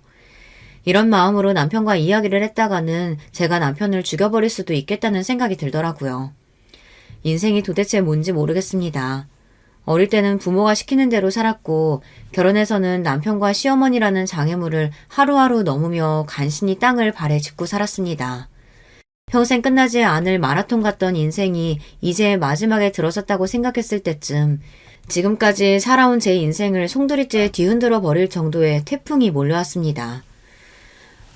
이런 마음으로 남편과 이야기를 했다가는 제가 남편을 죽여버릴 수도 있겠다는 생각이 들더라고요. 인생이 도대체 뭔지 모르겠습니다. 어릴 때는 부모가 시키는 대로 살았고 결혼해서는 남편과 시어머니라는 장애물을 하루하루 넘으며 간신히 땅을 발에 짚고 살았습니다. 평생 끝나지 않을 마라톤 같던 인생이 이제 마지막에 들어섰다고 생각했을 때쯤 지금까지 살아온 제 인생을 송두리째 뒤흔들어 버릴 정도의 태풍이 몰려왔습니다.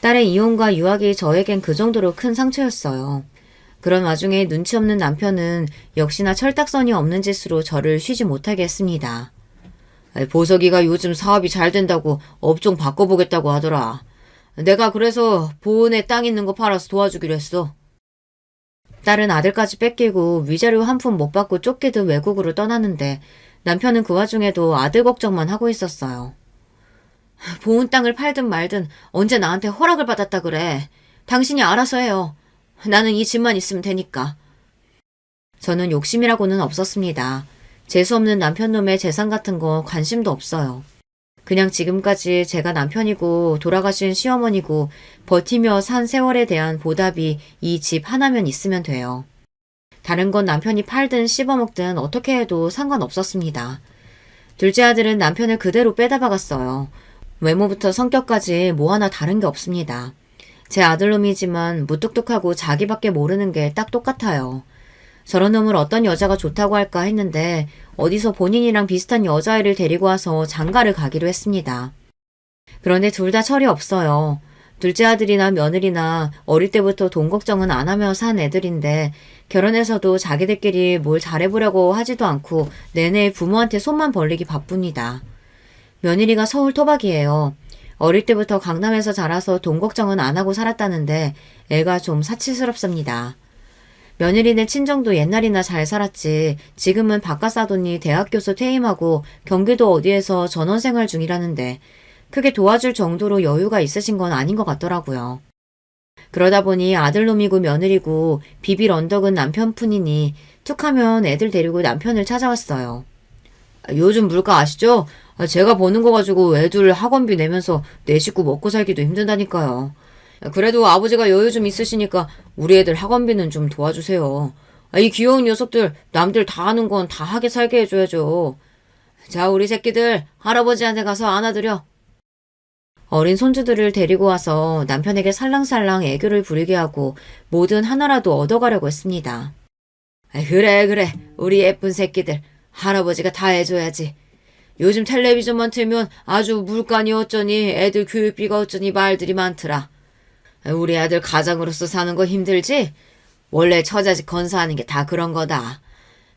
딸의 이혼과 유학이 저에겐 그 정도로 큰 상처였어요. 그런 와중에 눈치 없는 남편은 역시나 철딱선이 없는 짓으로 저를 쉬지 못하게 했습니다. 보석이가 요즘 사업이 잘 된다고 업종 바꿔보겠다고 하더라. 내가 그래서 보은에 땅 있는 거 팔아서 도와주기로 했어. 딸은 아들까지 뺏기고 위자료 한 푼 못 받고 쫓기듯 외국으로 떠났는데 남편은 그 와중에도 아들 걱정만 하고 있었어요. 보은 땅을 팔든 말든 언제 나한테 허락을 받았다 그래. 당신이 알아서 해요. 나는 이 집만 있으면 되니까. 저는 욕심이라고는 없었습니다. 재수없는 남편놈의 재산 같은 거 관심도 없어요. 그냥 지금까지 제가 남편이고 돌아가신 시어머니고 버티며 산 세월에 대한 보답이 이 집 하나면 있으면 돼요. 다른 건 남편이 팔든 씹어먹든 어떻게 해도 상관없었습니다. 둘째 아들은 남편을 그대로 빼다 박았어요. 외모부터 성격까지 뭐 하나 다른 게 없습니다. 제 아들놈이지만 무뚝뚝하고 자기밖에 모르는 게 딱 똑같아요. 저런 놈을 어떤 여자가 좋다고 할까 했는데 어디서 본인이랑 비슷한 여자애를 데리고 와서 장가를 가기로 했습니다. 그런데 둘 다 철이 없어요. 둘째 아들이나 며느리나 어릴 때부터 돈 걱정은 안 하며 산 애들인데 결혼해서도 자기들끼리 뭘 잘해보려고 하지도 않고 내내 부모한테 손만 벌리기 바쁩니다. 며느리가 서울 토박이에요. 어릴 때부터 강남에서 자라서 돈 걱정은 안 하고 살았다는데 애가 좀 사치스럽습니다. 며느리네 친정도 옛날이나 잘 살았지 지금은 바깥 사돈이 대학 교수 퇴임하고 경기도 어디에서 전원생활 중이라는데 크게 도와줄 정도로 여유가 있으신 건 아닌 것 같더라고요. 그러다 보니 아들놈이고 며느리고 비빌 언덕은 남편뿐이니 툭하면 애들 데리고 남편을 찾아왔어요. 요즘 물가 아시죠? 제가 버는 거 가지고 애들 학원비 내면서 내 식구 먹고 살기도 힘들다니까요. 그래도 아버지가 여유 좀 있으시니까 우리 애들 학원비는 좀 도와주세요. 이 귀여운 녀석들 남들 다 하는 건 다 하게 살게 해줘야죠. 자, 우리 새끼들 할아버지한테 가서 안아드려. 어린 손주들을 데리고 와서 남편에게 살랑살랑 애교를 부리게 하고 뭐든 하나라도 얻어가려고 했습니다. 그래 우리 예쁜 새끼들 할아버지가 다 해줘야지. 요즘 텔레비전만 틀면 아주 물가니 어쩌니 애들 교육비가 어쩌니 말들이 많더라. 우리 아들 가장으로서 사는 거 힘들지? 원래 처자식 건사하는 게 다 그런 거다.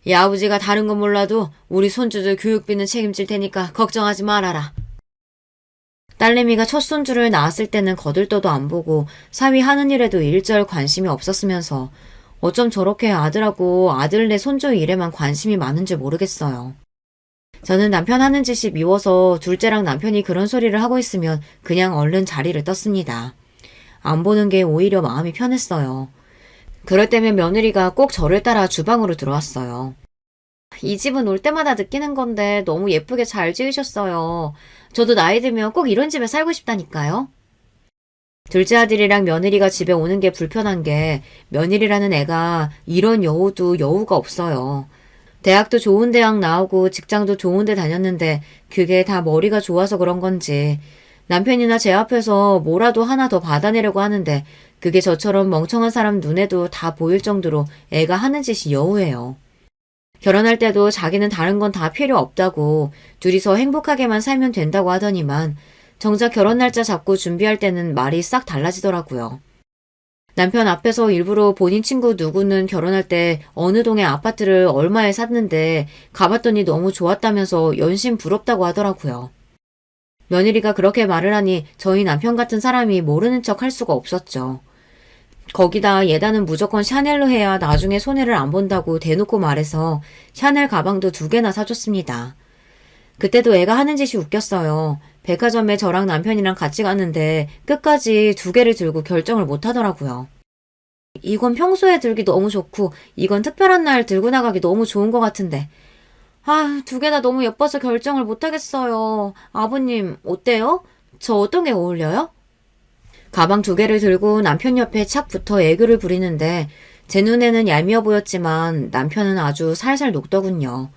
이 아버지가 다른 건 몰라도 우리 손주들 교육비는 책임질 테니까 걱정하지 말아라. 딸내미가 첫 손주를 낳았을 때는 거들떠도 안 보고 사위 하는 일에도 일절 관심이 없었으면서 어쩜 저렇게 아들하고 아들네 손주 일에만 관심이 많은지 모르겠어요. 저는 남편 하는 짓이 미워서 둘째랑 남편이 그런 소리를 하고 있으면 그냥 얼른 자리를 떴습니다. 안 보는 게 오히려 마음이 편했어요. 그럴 때면 며느리가 꼭 저를 따라 주방으로 들어왔어요. 이 집은 올 때마다 느끼는 건데 너무 예쁘게 잘 지으셨어요. 저도 나이 들면 꼭 이런 집에 살고 싶다니까요. 둘째 아들이랑 며느리가 집에 오는 게 불편한 게 며느리라는 애가 이런 여우도 여우가 없어요. 대학도 좋은 대학 나오고 직장도 좋은 데 다녔는데 그게 다 머리가 좋아서 그런 건지 남편이나 제 앞에서 뭐라도 하나 더 받아내려고 하는데 그게 저처럼 멍청한 사람 눈에도 다 보일 정도로 애가 하는 짓이 여우예요. 결혼할 때도 자기는 다른 건 다 필요 없다고 둘이서 행복하게만 살면 된다고 하더니만 정작 결혼 날짜 잡고 준비할 때는 말이 싹 달라지더라고요. 남편 앞에서 일부러 본인 친구 누구는 결혼할 때 어느 동에 아파트를 얼마에 샀는데 가봤더니 너무 좋았다면서 연신 부럽다고 하더라고요. 며느리가 그렇게 말을 하니 저희 남편 같은 사람이 모르는 척 할 수가 없었죠. 거기다 예단은 무조건 샤넬로 해야 나중에 손해를 안 본다고 대놓고 말해서 샤넬 가방도 2개나 사줬습니다. 그때도 애가 하는 짓이 웃겼어요. 백화점에 저랑 남편이랑 같이 갔는데 끝까지 2개를 들고 결정을 못 하더라고요. 이건 평소에 들기 너무 좋고 이건 특별한 날 들고 나가기 너무 좋은 것 같은데 2개 다 너무 예뻐서 결정을 못 하겠어요. 아버님 어때요? 저 어떤 게 어울려요? 가방 2개를 들고 남편 옆에 착 붙어 애교를 부리는데 제 눈에는 얄미워 보였지만 남편은 아주 살살 녹더군요.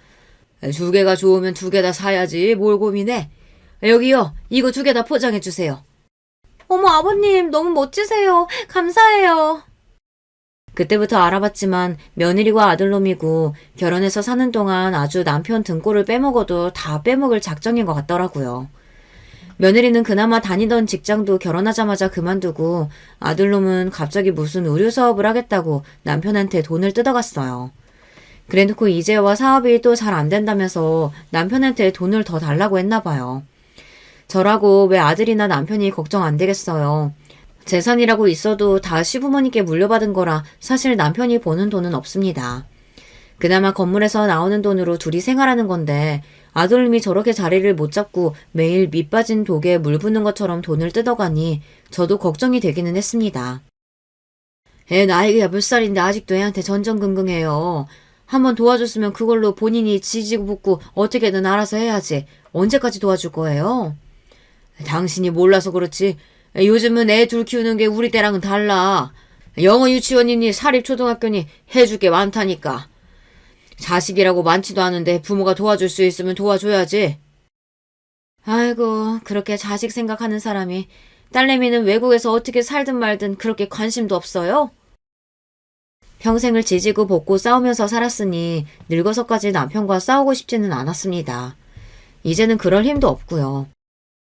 2개가 좋으면 2개 다 사야지 뭘 고민해. 여기요. 이거 2개 다 포장해 주세요. 어머 아버님 너무 멋지세요. 감사해요. 그때부터 알아봤지만 며느리와 아들놈이고 결혼해서 사는 동안 아주 남편 등골을 빼먹어도 다 빼먹을 작정인 것 같더라고요. 며느리는 그나마 다니던 직장도 결혼하자마자 그만두고 아들놈은 갑자기 무슨 의류 사업을 하겠다고 남편한테 돈을 뜯어갔어요. 그래놓고 이제와 사업이 또 잘 안 된다면서 남편한테 돈을 더 달라고 했나 봐요. 저라고 왜 아들이나 남편이 걱정 안 되겠어요. 재산이라고 있어도 다 시부모님께 물려받은 거라 사실 남편이 버는 돈은 없습니다. 그나마 건물에서 나오는 돈으로 둘이 생활하는 건데 아들님이 저렇게 자리를 못 잡고 매일 밑 빠진 독에 물 붓는 것처럼 돈을 뜯어가니 저도 걱정이 되기는 했습니다. 애 나이가 몇 살인데 아직도 애한테 전전긍긍해요. 한번 도와줬으면 그걸로 본인이 지지고 볶고 어떻게든 알아서 해야지. 언제까지 도와줄 거예요? 당신이 몰라서 그렇지. 요즘은 애 둘 키우는 게 우리 때랑은 달라. 영어 유치원이니 사립초등학교니 해줄 게 많다니까. 자식이라고 많지도 않은데 부모가 도와줄 수 있으면 도와줘야지. 아이고 그렇게 자식 생각하는 사람이 딸내미는 외국에서 어떻게 살든 말든 그렇게 관심도 없어요? 평생을 지지고 볶고 싸우면서 살았으니 늙어서까지 남편과 싸우고 싶지는 않았습니다. 이제는 그럴 힘도 없고요.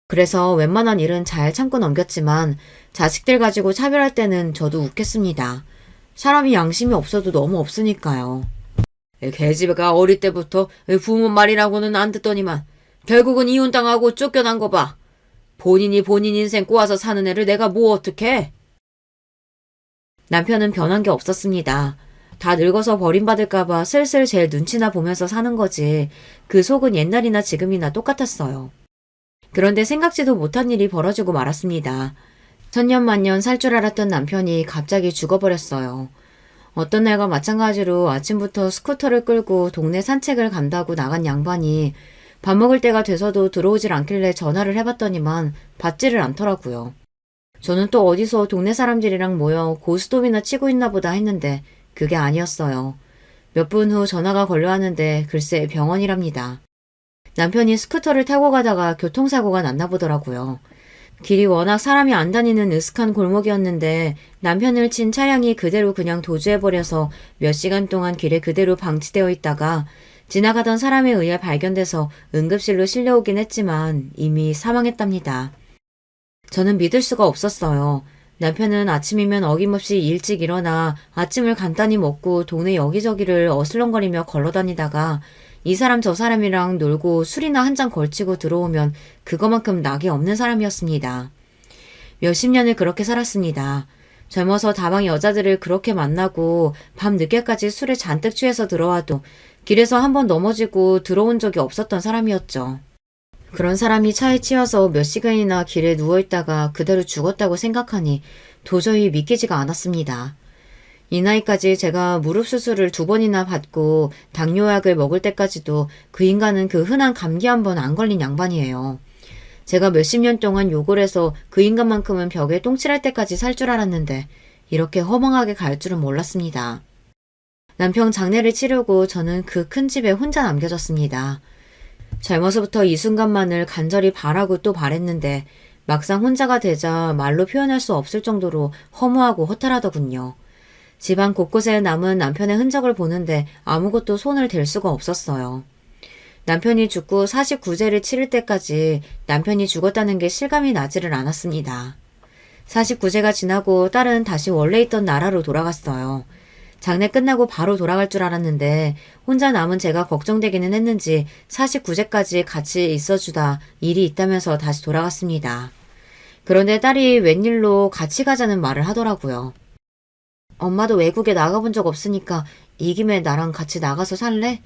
그래서 웬만한 일은 잘 참고 넘겼지만 자식들 가지고 차별할 때는 저도 웃겠습니다. 사람이 양심이 없어도 너무 없으니까요. 계집애가 어릴 때부터 부모 말이라고는 안 듣더니만 결국은 이혼당하고 쫓겨난 거 봐. 본인이 본인 인생 꼬아서 사는 애를 내가 뭐 어떡해? 남편은 변한 게 없었습니다. 다 늙어서 버림받을까봐 슬슬 제 눈치나 보면서 사는 거지. 그 속은 옛날이나 지금이나 똑같았어요. 그런데 생각지도 못한 일이 벌어지고 말았습니다. 천년만년 살 줄 알았던 남편이 갑자기 죽어버렸어요. 어떤 날과 마찬가지로 아침부터 스쿠터를 끌고 동네 산책을 간다고 나간 양반이 밥 먹을 때가 돼서도 들어오질 않길래 전화를 해봤더니만 받지를 않더라고요. 저는 또 어디서 동네 사람들이랑 모여 고스톱이나 치고 있나 보다 했는데 그게 아니었어요. 몇 분 후 전화가 걸려왔는데 글쎄 병원이랍니다. 남편이 스쿠터를 타고 가다가 교통사고가 났나 보더라고요. 길이 워낙 사람이 안 다니는 으슥한 골목이었는데 남편을 친 차량이 그대로 그냥 도주해버려서 몇 시간 동안 길에 그대로 방치되어 있다가 지나가던 사람에 의해 발견돼서 응급실로 실려오긴 했지만 이미 사망했답니다. 저는 믿을 수가 없었어요. 남편은 아침이면 어김없이 일찍 일어나 아침을 간단히 먹고 동네 여기저기를 어슬렁거리며 걸어다니다가 이 사람 저 사람이랑 놀고 술이나 한 잔 걸치고 들어오면 그거만큼 낙이 없는 사람이었습니다. 몇십 년을 그렇게 살았습니다. 젊어서 다방 여자들을 그렇게 만나고 밤 늦게까지 술에 잔뜩 취해서 들어와도 길에서 한 번 넘어지고 들어온 적이 없었던 사람이었죠. 그런 사람이 차에 치여서 몇 시간이나 길에 누워있다가 그대로 죽었다고 생각하니 도저히 믿기지가 않았습니다. 이 나이까지 제가 무릎 수술을 2번이나 받고 당뇨약을 먹을 때까지도 그 인간은 그 흔한 감기 한 번 안 걸린 양반이에요. 제가 몇십 년 동안 욕을 해서 그 인간만큼은 벽에 똥칠할 때까지 살 줄 알았는데 이렇게 허망하게 갈 줄은 몰랐습니다. 남편 장례를 치르고 저는 그 큰 집에 혼자 남겨졌습니다. 젊어서부터 이 순간만을 간절히 바라고 또 바랬는데 막상 혼자가 되자 말로 표현할 수 없을 정도로 허무하고 허탈하더군요. 집안 곳곳에 남은 남편의 흔적을 보는데 아무것도 손을 댈 수가 없었어요. 남편이 죽고 49제를 치를 때까지 남편이 죽었다는 게 실감이 나지를 않았습니다. 49제가 지나고 딸은 다시 원래 있던 나라로 돌아갔어요. 장례 끝나고 바로 돌아갈 줄 알았는데 혼자 남은 제가 걱정되기는 했는지 49제까지 같이 있어주다 일이 있다면서 다시 돌아갔습니다. 그런데 딸이 웬일로 같이 가자는 말을 하더라고요. 엄마도 외국에 나가본 적 없으니까 이 김에 나랑 같이 나가서 살래?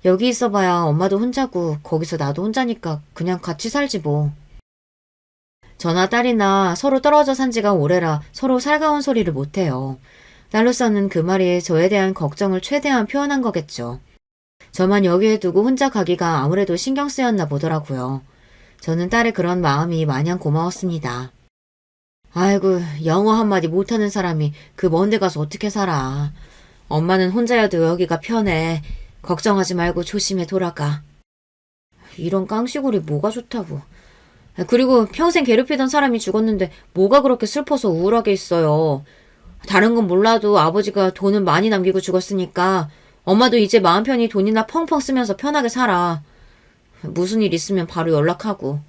여기 있어봐야 엄마도 혼자고 거기서 나도 혼자니까 그냥 같이 살지 뭐. 저나 딸이나 서로 떨어져 산 지가 오래라 서로 살가운 소리를 못해요. 딸로서는 그 말이 저에 대한 걱정을 최대한 표현한 거겠죠. 저만 여기에 두고 혼자 가기가 아무래도 신경 쓰였나 보더라고요. 저는 딸의 그런 마음이 마냥 고마웠습니다. 아이고, 영어 한마디 못하는 사람이 그 먼데 가서 어떻게 살아. 엄마는 혼자여도 여기가 편해. 걱정하지 말고 조심해 돌아가. 이런 깡시골이 뭐가 좋다고. 그리고 평생 괴롭히던 사람이 죽었는데 뭐가 그렇게 슬퍼서 우울하게 있어요. 다른 건 몰라도 아버지가 돈은 많이 남기고 죽었으니까 엄마도 이제 마음 편히 돈이나 펑펑 쓰면서 편하게 살아. 무슨 일 있으면 바로 연락하고.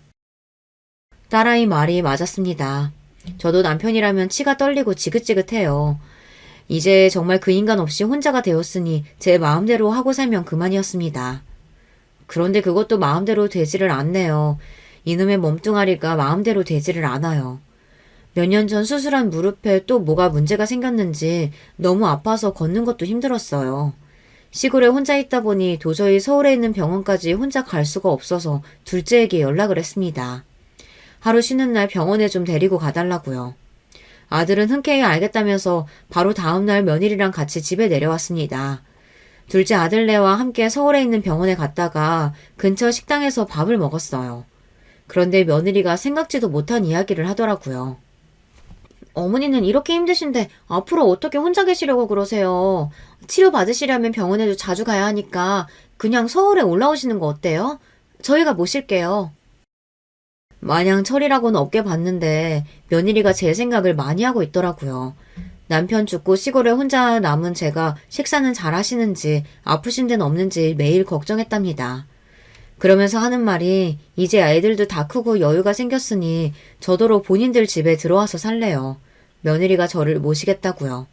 딸아이 말이 맞았습니다. 저도 남편이라면 치가 떨리고 지긋지긋해요. 이제 정말 그 인간 없이 혼자가 되었으니 제 마음대로 하고 살면 그만이었습니다. 그런데 그것도 마음대로 되지를 않네요. 이놈의 몸뚱아리가 마음대로 되지를 않아요. 몇 년 전 수술한 무릎에 또 뭐가 문제가 생겼는지 너무 아파서 걷는 것도 힘들었어요. 시골에 혼자 있다 보니 도저히 서울에 있는 병원까지 혼자 갈 수가 없어서 둘째에게 연락을 했습니다. 하루 쉬는 날 병원에 좀 데리고 가달라고요. 아들은 흔쾌히 알겠다면서 바로 다음날 며느리랑 같이 집에 내려왔습니다. 둘째 아들네와 함께 서울에 있는 병원에 갔다가 근처 식당에서 밥을 먹었어요. 그런데 며느리가 생각지도 못한 이야기를 하더라고요. 어머니는 이렇게 힘드신데 앞으로 어떻게 혼자 계시려고 그러세요? 치료받으시려면 병원에도 자주 가야 하니까 그냥 서울에 올라오시는 거 어때요? 저희가 모실게요. 마냥 철이라고는 없게 봤는데 며느리가 제 생각을 많이 하고 있더라고요. 남편 죽고 시골에 혼자 남은 제가 식사는 잘 하시는지 아프신 데는 없는지 매일 걱정했답니다. 그러면서 하는 말이 이제 아이들도 다 크고 여유가 생겼으니 저더러 본인들 집에 들어와서 살래요. 며느리가 저를 모시겠다고요.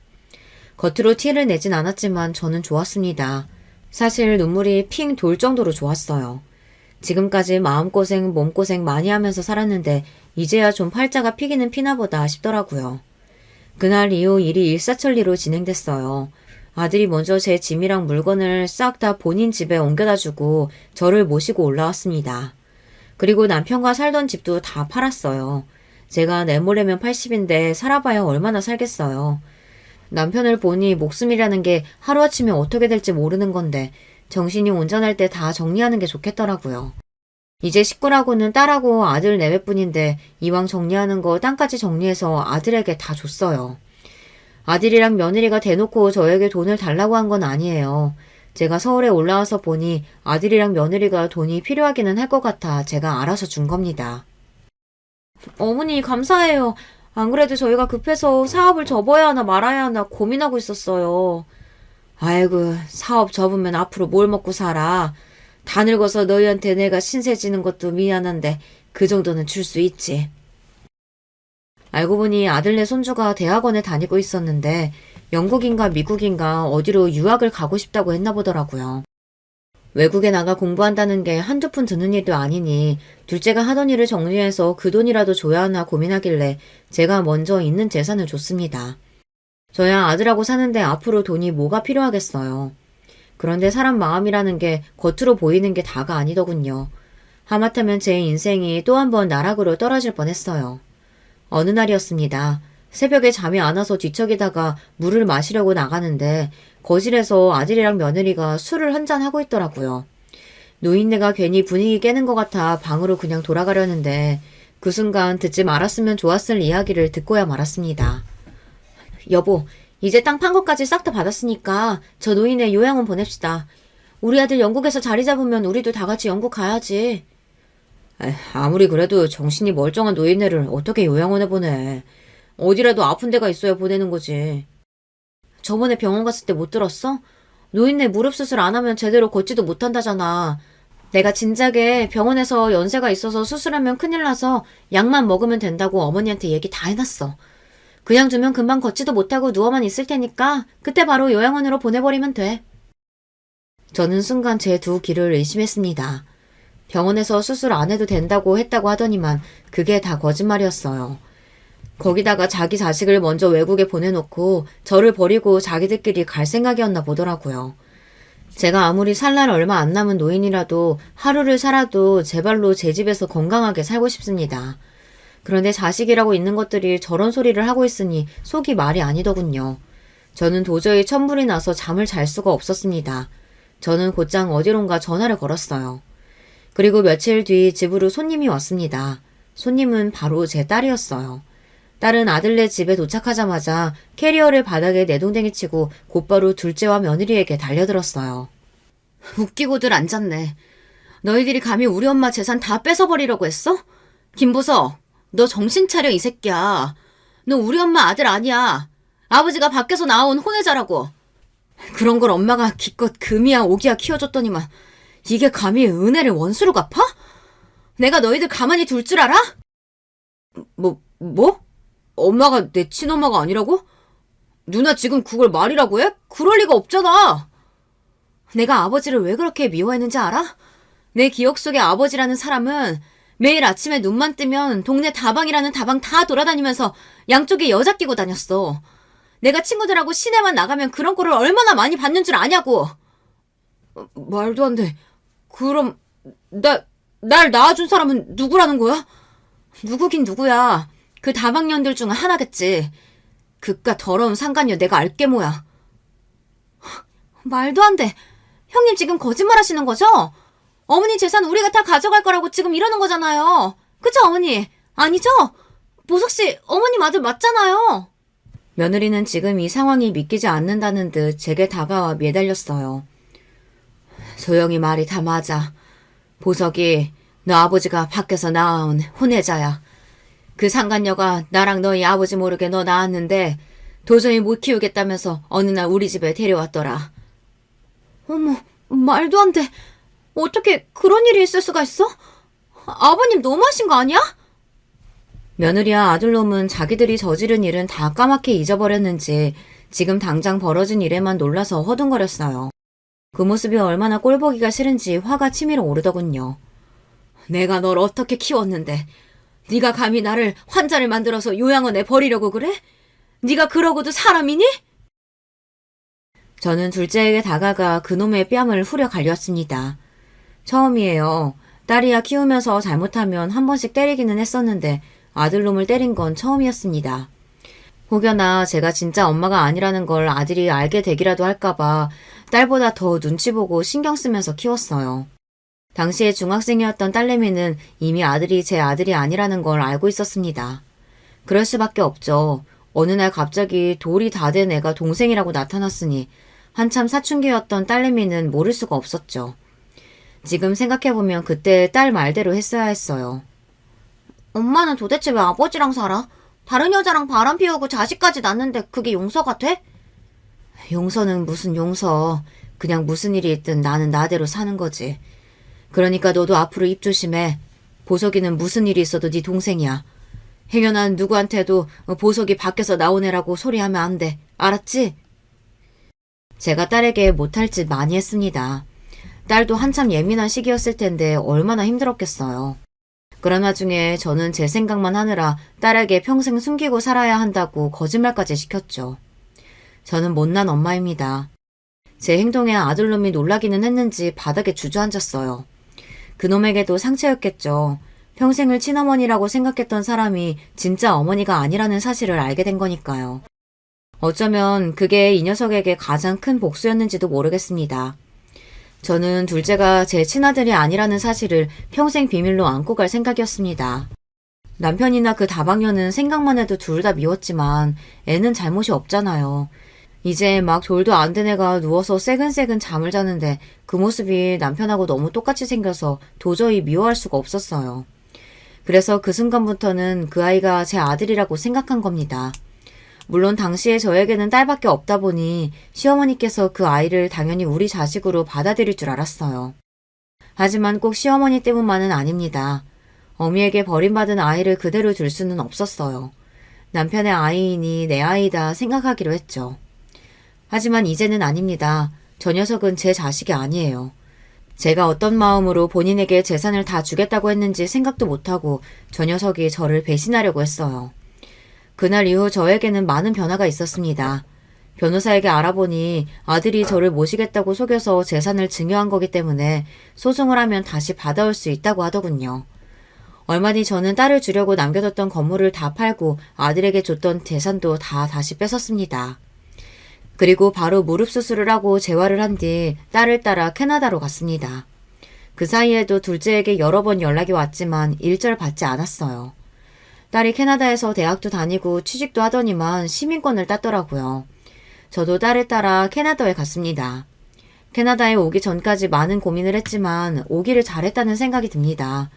겉으로 티를 내진 않았지만 저는 좋았습니다. 사실 눈물이 핑 돌 정도로 좋았어요. 지금까지 마음고생, 몸고생 많이 하면서 살았는데 이제야 좀 팔자가 피기는 피나보다 싶더라고요. 그날 이후 일이 일사천리로 진행됐어요. 아들이 먼저 제 짐이랑 물건을 싹 다 본인 집에 옮겨다주고 저를 모시고 올라왔습니다. 그리고 남편과 살던 집도 다 팔았어요. 제가 내모레면 80인데 살아봐야 얼마나 살겠어요. 남편을 보니 목숨이라는 게 하루아침에 어떻게 될지 모르는 건데 정신이 온전할 때 다 정리하는 게 좋겠더라고요. 이제 식구라고는 딸하고 아들 내외뿐인데 이왕 정리하는 거 땅까지 정리해서 아들에게 다 줬어요. 아들이랑 며느리가 대놓고 저에게 돈을 달라고 한 건 아니에요. 제가 서울에 올라와서 보니 아들이랑 며느리가 돈이 필요하기는 할 것 같아 제가 알아서 준 겁니다. 어머니 감사해요. 안 그래도 저희가 급해서 사업을 접어야 하나 말아야 하나 고민하고 있었어요. 아이고 사업 접으면 앞으로 뭘 먹고 살아. 다 늙어서 너희한테 내가 신세 지는 것도 미안한데 그 정도는 줄 수 있지. 알고 보니 아들네 손주가 대학원에 다니고 있었는데 영국인가 미국인가 어디로 유학을 가고 싶다고 했나 보더라고요. 외국에 나가 공부한다는 게 한두 푼 드는 일도 아니니 둘째가 하던 일을 정리해서 그 돈이라도 줘야 하나 고민하길래 제가 먼저 있는 재산을 줬습니다. 저야 아들하고 사는데 앞으로 돈이 뭐가 필요하겠어요. 그런데 사람 마음이라는 게 겉으로 보이는 게 다가 아니더군요. 하마터면 제 인생이 또 한 번 나락으로 떨어질 뻔했어요. 어느 날이었습니다. 새벽에 잠이 안 와서 뒤척이다가 물을 마시려고 나가는데 거실에서 아들이랑 며느리가 술을 한잔 하고 있더라고요. 노인네가 괜히 분위기 깨는 것 같아 방으로 그냥 돌아가려는데 그 순간 듣지 말았으면 좋았을 이야기를 듣고야 말았습니다. 여보, 이제 땅 판 것까지 싹 다 받았으니까 저 노인네 요양원 보냅시다. 우리 아들 영국에서 자리 잡으면 우리도 다 같이 영국 가야지. 아무리 그래도 정신이 멀쩡한 노인네를 어떻게 요양원에 보내. 어디라도 아픈 데가 있어야 보내는 거지. 저번에 병원 갔을 때 못 들었어? 노인네 무릎 수술 안 하면 제대로 걷지도 못한다잖아. 내가 진작에 병원에서 연세가 있어서 수술하면 큰일 나서 약만 먹으면 된다고 어머니한테 얘기 다 해놨어. 그냥 두면 금방 걷지도 못하고 누워만 있을 테니까 그때 바로 요양원으로 보내버리면 돼. 저는 순간 제 두 귀를 의심했습니다. 병원에서 수술 안 해도 된다고 했다고 하더니만 그게 다 거짓말이었어요. 거기다가 자기 자식을 먼저 외국에 보내놓고 저를 버리고 자기들끼리 갈 생각이었나 보더라고요. 제가 아무리 살 날 얼마 안 남은 노인이라도 하루를 살아도 제 발로 제 집에서 건강하게 살고 싶습니다. 그런데 자식이라고 있는 것들이 저런 소리를 하고 있으니 속이 말이 아니더군요. 저는 도저히 천불이 나서 잠을 잘 수가 없었습니다. 저는 곧장 어디론가 전화를 걸었어요. 그리고 며칠 뒤 집으로 손님이 왔습니다. 손님은 바로 제 딸이었어요. 딸은 아들네 집에 도착하자마자 캐리어를 바닥에 내동댕이 치고 곧바로 둘째와 며느리에게 달려들었어요. 웃기고들 앉았네. 너희들이 감히 우리 엄마 재산 다 뺏어버리려고 했어? 김보석, 너 정신 차려 이 새끼야. 너 우리 엄마 아들 아니야. 아버지가 밖에서 나온 혼외자라고. 그런 걸 엄마가 기껏 금이야 오기야 키워줬더니만 이게 감히 은혜를 원수로 갚아? 내가 너희들 가만히 둘 줄 알아? 뭐? 엄마가 내 친엄마가 아니라고? 누나 지금 그걸 말이라고 해? 그럴 리가 없잖아. 내가 아버지를 왜 그렇게 미워했는지 알아? 내 기억 속의 아버지라는 사람은 매일 아침에 눈만 뜨면 동네 다방이라는 다방 다 돌아다니면서 양쪽에 여자 끼고 다녔어. 내가 친구들하고 시내만 나가면 그런 꼴을 얼마나 많이 받는 줄 아냐고. 말도 안 돼. 그럼 날 낳아준 사람은 누구라는 거야? 누구긴 누구야. 그 다방년들 중 하나겠지. 그깟 더러운 상간녀 내가 알게 뭐야. 말도 안 돼. 형님 지금 거짓말 하시는 거죠? 어머니 재산 우리가 다 가져갈 거라고 지금 이러는 거잖아요. 그쵸 어머니? 아니죠? 보석씨 어머님 아들 맞잖아요. 며느리는 지금 이 상황이 믿기지 않는다는 듯 제게 다가와 매달렸어요. 소영이 말이 다 맞아. 보석이 너 아버지가 밖에서 낳아온 혼외자야. 그 상간녀가 나랑 너희 아버지 모르게 너 낳았는데 도저히 못 키우겠다면서 어느 날 우리 집에 데려왔더라. 어머, 말도 안 돼. 어떻게 그런 일이 있을 수가 있어? 아버님 너무하신 거 아니야? 며느리와 아들놈은 자기들이 저지른 일은 다 까맣게 잊어버렸는지 지금 당장 벌어진 일에만 놀라서 허둥거렸어요. 그 모습이 얼마나 꼴보기가 싫은지 화가 치밀어 오르더군요. 내가 널 어떻게 키웠는데 네가 감히 나를 환자를 만들어서 요양원에 버리려고 그래? 네가 그러고도 사람이니? 저는 둘째에게 다가가 그놈의 뺨을 후려 갈렸습니다. 처음이에요. 딸이야 키우면서 잘못하면 한 번씩 때리기는 했었는데 아들놈을 때린 건 처음이었습니다. 혹여나 제가 진짜 엄마가 아니라는 걸 아들이 알게 되기라도 할까봐 딸보다 더 눈치 보고 신경 쓰면서 키웠어요. 당시에 중학생이었던 딸내미는 이미 아들이 제 아들이 아니라는 걸 알고 있었습니다. 그럴 수밖에 없죠. 어느 날 갑자기 돌이 다 된 애가 동생이라고 나타났으니 한참 사춘기였던 딸내미는 모를 수가 없었죠. 지금 생각해보면 그때 딸 말대로 했어야 했어요. 엄마는 도대체 왜 아버지랑 살아? 다른 여자랑 바람 피우고 자식까지 낳는데 그게 용서가 돼? 용서는 무슨 용서. 그냥 무슨 일이 있든 나는 나대로 사는 거지. 그러니까 너도 앞으로 입 조심해. 보석이는 무슨 일이 있어도 네 동생이야. 행여난 누구한테도 보석이 밖에서 나온 애라고 소리하면 안 돼. 알았지? 제가 딸에게 못할 짓 많이 했습니다. 딸도 한참 예민한 시기였을 텐데 얼마나 힘들었겠어요. 그런 와중에 저는 제 생각만 하느라 딸에게 평생 숨기고 살아야 한다고 거짓말까지 시켰죠. 저는 못난 엄마입니다. 제 행동에 아들놈이 놀라기는 했는지 바닥에 주저앉았어요. 그놈에게도 상처였겠죠. 평생을 친어머니라고 생각했던 사람이 진짜 어머니가 아니라는 사실을 알게 된 거니까요. 어쩌면 그게 이 녀석에게 가장 큰 복수였는지도 모르겠습니다. 저는 둘째가 제 친아들이 아니라는 사실을 평생 비밀로 안고 갈 생각이었습니다. 남편이나 그 다방녀는 생각만 해도 둘 다 미웠지만 애는 잘못이 없잖아요. 이제 막 돌도 안 된 애가 누워서 새근새근 잠을 자는데 그 모습이 남편하고 너무 똑같이 생겨서 도저히 미워할 수가 없었어요. 그래서 그 순간부터는 그 아이가 제 아들이라고 생각한 겁니다. 물론 당시에 저에게는 딸밖에 없다 보니 시어머니께서 그 아이를 당연히 우리 자식으로 받아들일 줄 알았어요. 하지만 꼭 시어머니 때문만은 아닙니다. 어미에게 버림받은 아이를 그대로 둘 수는 없었어요. 남편의 아이이니 내 아이다 생각하기로 했죠. 하지만 이제는 아닙니다. 저 녀석은 제 자식이 아니에요. 제가 어떤 마음으로 본인에게 재산을 다 주겠다고 했는지 생각도 못하고 저 녀석이 저를 배신하려고 했어요. 그날 이후 저에게는 많은 변화가 있었습니다. 변호사에게 알아보니 아들이 저를 모시겠다고 속여서 재산을 증여한 거기 때문에 소송을 하면 다시 받아올 수 있다고 하더군요. 얼마 뒤 저는 딸을 주려고 남겨뒀던 건물을 다 팔고 아들에게 줬던 재산도 다 다시 뺏었습니다. 그리고 바로 무릎 수술을 하고 재활을 한 뒤 딸을 따라 캐나다로 갔습니다. 그 사이에도 둘째에게 여러 번 연락이 왔지만 일절 받지 않았어요. 딸이 캐나다에서 대학도 다니고 취직도 하더니만 시민권을 땄더라고요. 저도 딸을 따라 캐나다에 갔습니다. 캐나다에 오기 전까지 많은 고민을 했지만 오기를 잘했다는 생각이 듭니다.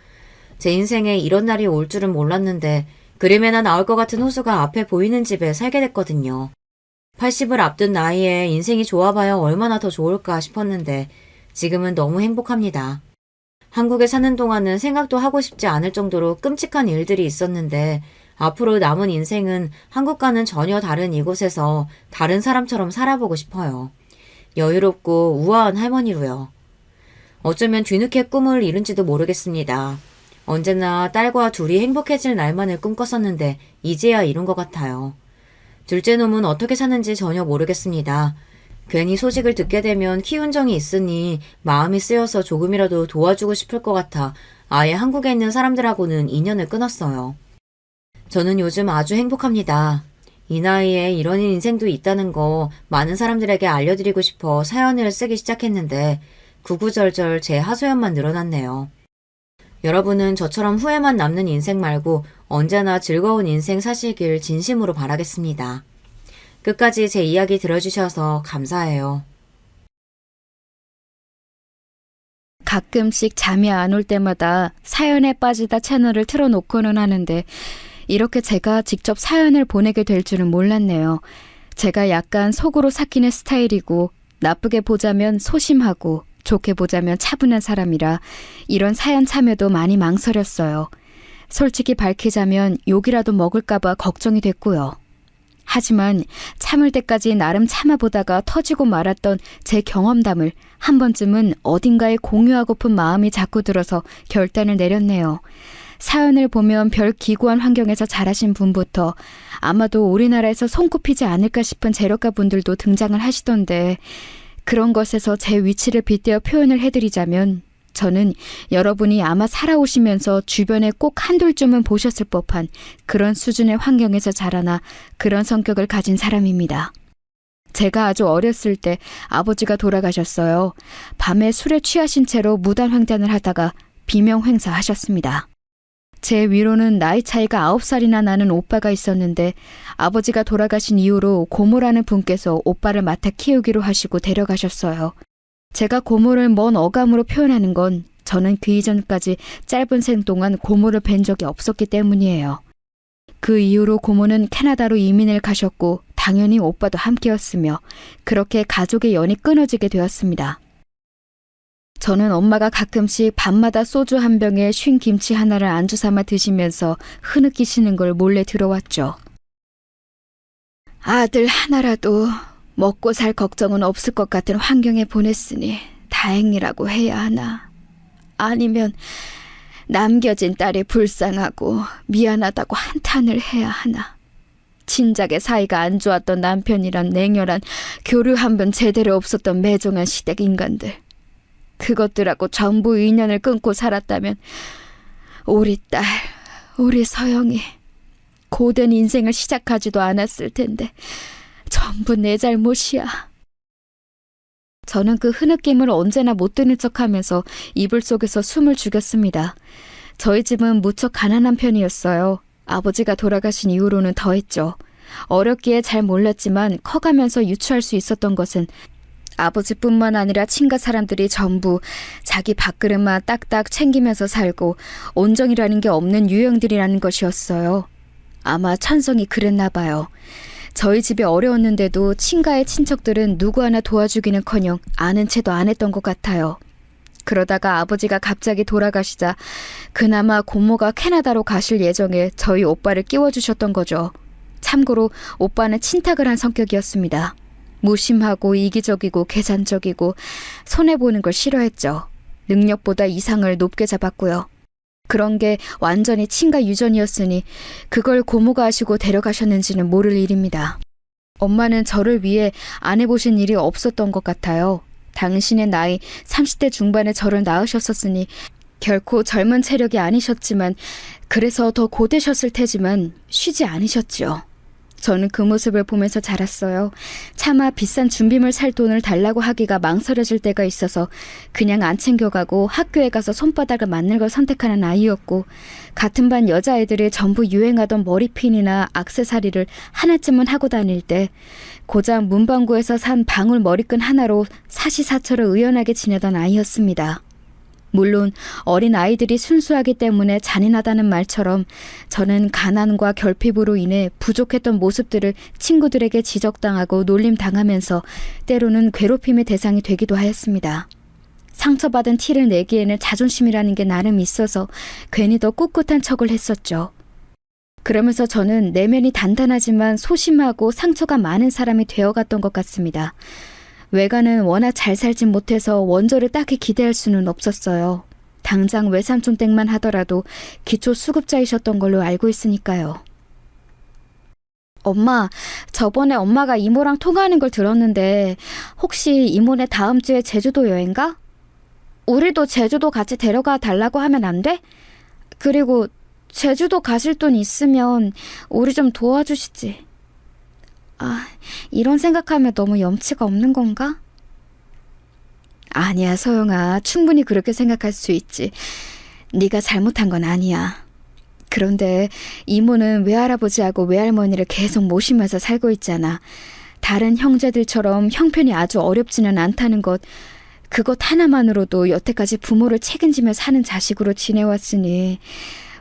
제 인생에 이런 날이 올 줄은 몰랐는데 그림에나 나올 것 같은 호수가 앞에 보이는 집에 살게 됐거든요. 80을 앞둔 나이에 인생이 좋아봐야 얼마나 더 좋을까 싶었는데 지금은 너무 행복합니다. 한국에 사는 동안은 생각도 하고 싶지 않을 정도로 끔찍한 일들이 있었는데 앞으로 남은 인생은 한국과는 전혀 다른 이곳에서 다른 사람처럼 살아보고 싶어요. 여유롭고 우아한 할머니로요. 어쩌면 뒤늦게 꿈을 이룬지도 모르겠습니다. 언제나 딸과 둘이 행복해질 날만을 꿈꿨었는데 이제야 이룬 것 같아요. 둘째 놈은 어떻게 사는지 전혀 모르겠습니다. 괜히 소식을 듣게 되면 키운 정이 있으니 마음이 쓰여서 조금이라도 도와주고 싶을 것 같아 아예 한국에 있는 사람들하고는 인연을 끊었어요. 저는 요즘 아주 행복합니다. 이 나이에 이런 인생도 있다는 거 많은 사람들에게 알려드리고 싶어 사연을 쓰기 시작했는데 구구절절 제 하소연만 늘어났네요. 여러분은 저처럼 후회만 남는 인생 말고 언제나 즐거운 인생 사시길 진심으로 바라겠습니다. 끝까지 제 이야기 들어주셔서 감사해요. 가끔씩 잠이 안 올 때마다 사연에 빠지다 채널을 틀어놓고는 하는데 이렇게 제가 직접 사연을 보내게 될 줄은 몰랐네요. 제가 약간 속으로 삭히는 스타일이고 나쁘게 보자면 소심하고 좋게 보자면 차분한 사람이라 이런 사연 참여도 많이 망설였어요. 솔직히 밝히자면 욕이라도 먹을까봐 걱정이 됐고요. 하지만 참을 때까지 나름 참아보다가 터지고 말았던 제 경험담을 한 번쯤은 어딘가에 공유하고픈 마음이 자꾸 들어서 결단을 내렸네요. 사연을 보면 별 기구한 환경에서 자라신 분부터 아마도 우리나라에서 손꼽히지 않을까 싶은 재력가 분들도 등장을 하시던데 그런 것에서 제 위치를 빗대어 표현을 해드리자면 저는 여러분이 아마 살아오시면서 주변에 꼭 한둘쯤은 보셨을 법한 그런 수준의 환경에서 자라나 그런 성격을 가진 사람입니다. 제가 아주 어렸을 때 아버지가 돌아가셨어요. 밤에 술에 취하신 채로 무단 횡단을 하다가 비명 횡사하셨습니다. 제 위로는 나이 차이가 9살이나 나는 오빠가 있었는데 아버지가 돌아가신 이후로 고모라는 분께서 오빠를 맡아 키우기로 하시고 데려가셨어요. 제가 고모를 먼 어감으로 표현하는 건 저는 그 이전까지 짧은 생 동안 고모를 뵌 적이 없었기 때문이에요. 그 이후로 고모는 캐나다로 이민을 가셨고 당연히 오빠도 함께였으며 그렇게 가족의 연이 끊어지게 되었습니다. 저는 엄마가 가끔씩 밤마다 소주 한 병에 쉰 김치 하나를 안주 삼아 드시면서 흐느끼시는 걸 몰래 들어왔죠. 아들 하나라도 먹고 살 걱정은 없을 것 같은 환경에 보냈으니 다행이라고 해야 하나. 아니면 남겨진 딸이 불쌍하고 미안하다고 한탄을 해야 하나. 진작에 사이가 안 좋았던 남편이란 냉혈한 교류 한 번 제대로 없었던 매정한 시댁 인간들. 그것들하고 전부 인연을 끊고 살았다면 우리 딸, 우리 서영이 고된 인생을 시작하지도 않았을 텐데 전부 내 잘못이야. 저는 그 흐느낌을 언제나 못 드는 척하면서 이불 속에서 숨을 죽였습니다. 저희 집은 무척 가난한 편이었어요. 아버지가 돌아가신 이후로는 더했죠. 어렸기에 잘 몰랐지만 커가면서 유추할 수 있었던 것은 아버지뿐만 아니라 친가 사람들이 전부 자기 밥그릇만 딱딱 챙기면서 살고 온정이라는 게 없는 유형들이라는 것이었어요. 아마 천성이 그랬나 봐요. 저희 집이 어려웠는데도 친가의 친척들은 누구 하나 도와주기는커녕 아는 채도 안 했던 것 같아요. 그러다가 아버지가 갑자기 돌아가시자 그나마 고모가 캐나다로 가실 예정에 저희 오빠를 끼워주셨던 거죠. 참고로 오빠는 친탁을 한 성격이었습니다. 무심하고 이기적이고 계산적이고 손해보는 걸 싫어했죠. 능력보다 이상을 높게 잡았고요. 그런 게 완전히 친가 유전이었으니 그걸 고모가 아시고 데려가셨는지는 모를 일입니다. 엄마는 저를 위해 안 해보신 일이 없었던 것 같아요. 당신의 나이 30대 중반에 저를 낳으셨었으니 결코 젊은 체력이 아니셨지만 그래서 더 고되셨을 테지만 쉬지 않으셨죠. 저는 그 모습을 보면서 자랐어요. 차마 비싼 준비물 살 돈을 달라고 하기가 망설여질 때가 있어서 그냥 안 챙겨가고 학교에 가서 손바닥을 맞는 걸 선택하는 아이였고 같은 반 여자애들이 전부 유행하던 머리핀이나 액세서리를 하나쯤은 하고 다닐 때 고작 문방구에서 산 방울 머리끈 하나로 사시사철을 의연하게 지내던 아이였습니다. 물론 어린 아이들이 순수하기 때문에 잔인하다는 말처럼 저는 가난과 결핍으로 인해 부족했던 모습들을 친구들에게 지적당하고 놀림당하면서 때로는 괴롭힘의 대상이 되기도 하였습니다. 상처받은 티를 내기에는 자존심이라는 게 나름 있어서 괜히 더 꿋꿋한 척을 했었죠. 그러면서 저는 내면이 단단하지만 소심하고 상처가 많은 사람이 되어갔던 것 같습니다. 외가는 워낙 잘 살진 못해서 원조를 딱히 기대할 수는 없었어요. 당장 외삼촌 댁만 하더라도 기초 수급자이셨던 걸로 알고 있으니까요. 엄마, 저번에 엄마가 이모랑 통화하는 걸 들었는데 혹시 이모네 다음 주에 제주도 여행 가? 우리도 제주도 같이 데려가 달라고 하면 안 돼? 그리고 제주도 가실 돈 있으면 우리 좀 도와주시지. 아, 이런 생각하면 너무 염치가 없는 건가? 아니야, 서영아. 충분히 그렇게 생각할 수 있지. 네가 잘못한 건 아니야. 그런데 이모는 외할아버지하고 외할머니를 계속 모시면서 살고 있잖아. 다른 형제들처럼 형편이 아주 어렵지는 않다는 것, 그것 하나만으로도 여태까지 부모를 책임지며 사는 자식으로 지내왔으니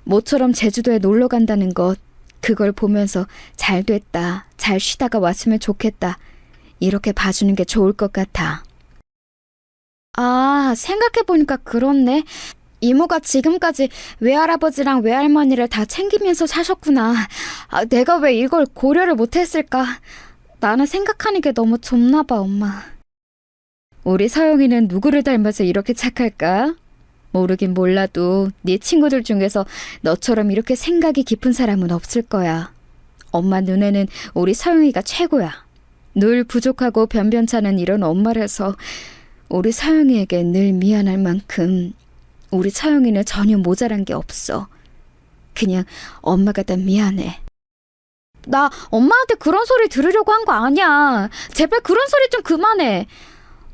모처럼 제주도에 놀러 간다는 것, 그걸 보면서 잘 됐다, 잘 쉬다가 왔으면 좋겠다, 이렇게 봐주는 게 좋을 것 같아. 아, 생각해보니까 그렇네. 이모가 지금까지 외할아버지랑 외할머니를 다 챙기면서 사셨구나. 아, 내가 왜 이걸 고려를 못했을까? 나는 생각하는 게 너무 좁나 봐, 엄마. 우리 서영이는 누구를 닮아서 이렇게 착할까? 모르긴 몰라도 네 친구들 중에서 너처럼 이렇게 생각이 깊은 사람은 없을 거야. 엄마 눈에는 우리 서영이가 최고야. 늘 부족하고 변변찮은 이런 엄마라서 우리 서영이에게 늘 미안할 만큼 우리 서영이는 전혀 모자란 게 없어. 그냥 엄마가 다 미안해. 나 엄마한테 그런 소리 들으려고 한 거 아니야. 제발 그런 소리 좀 그만해.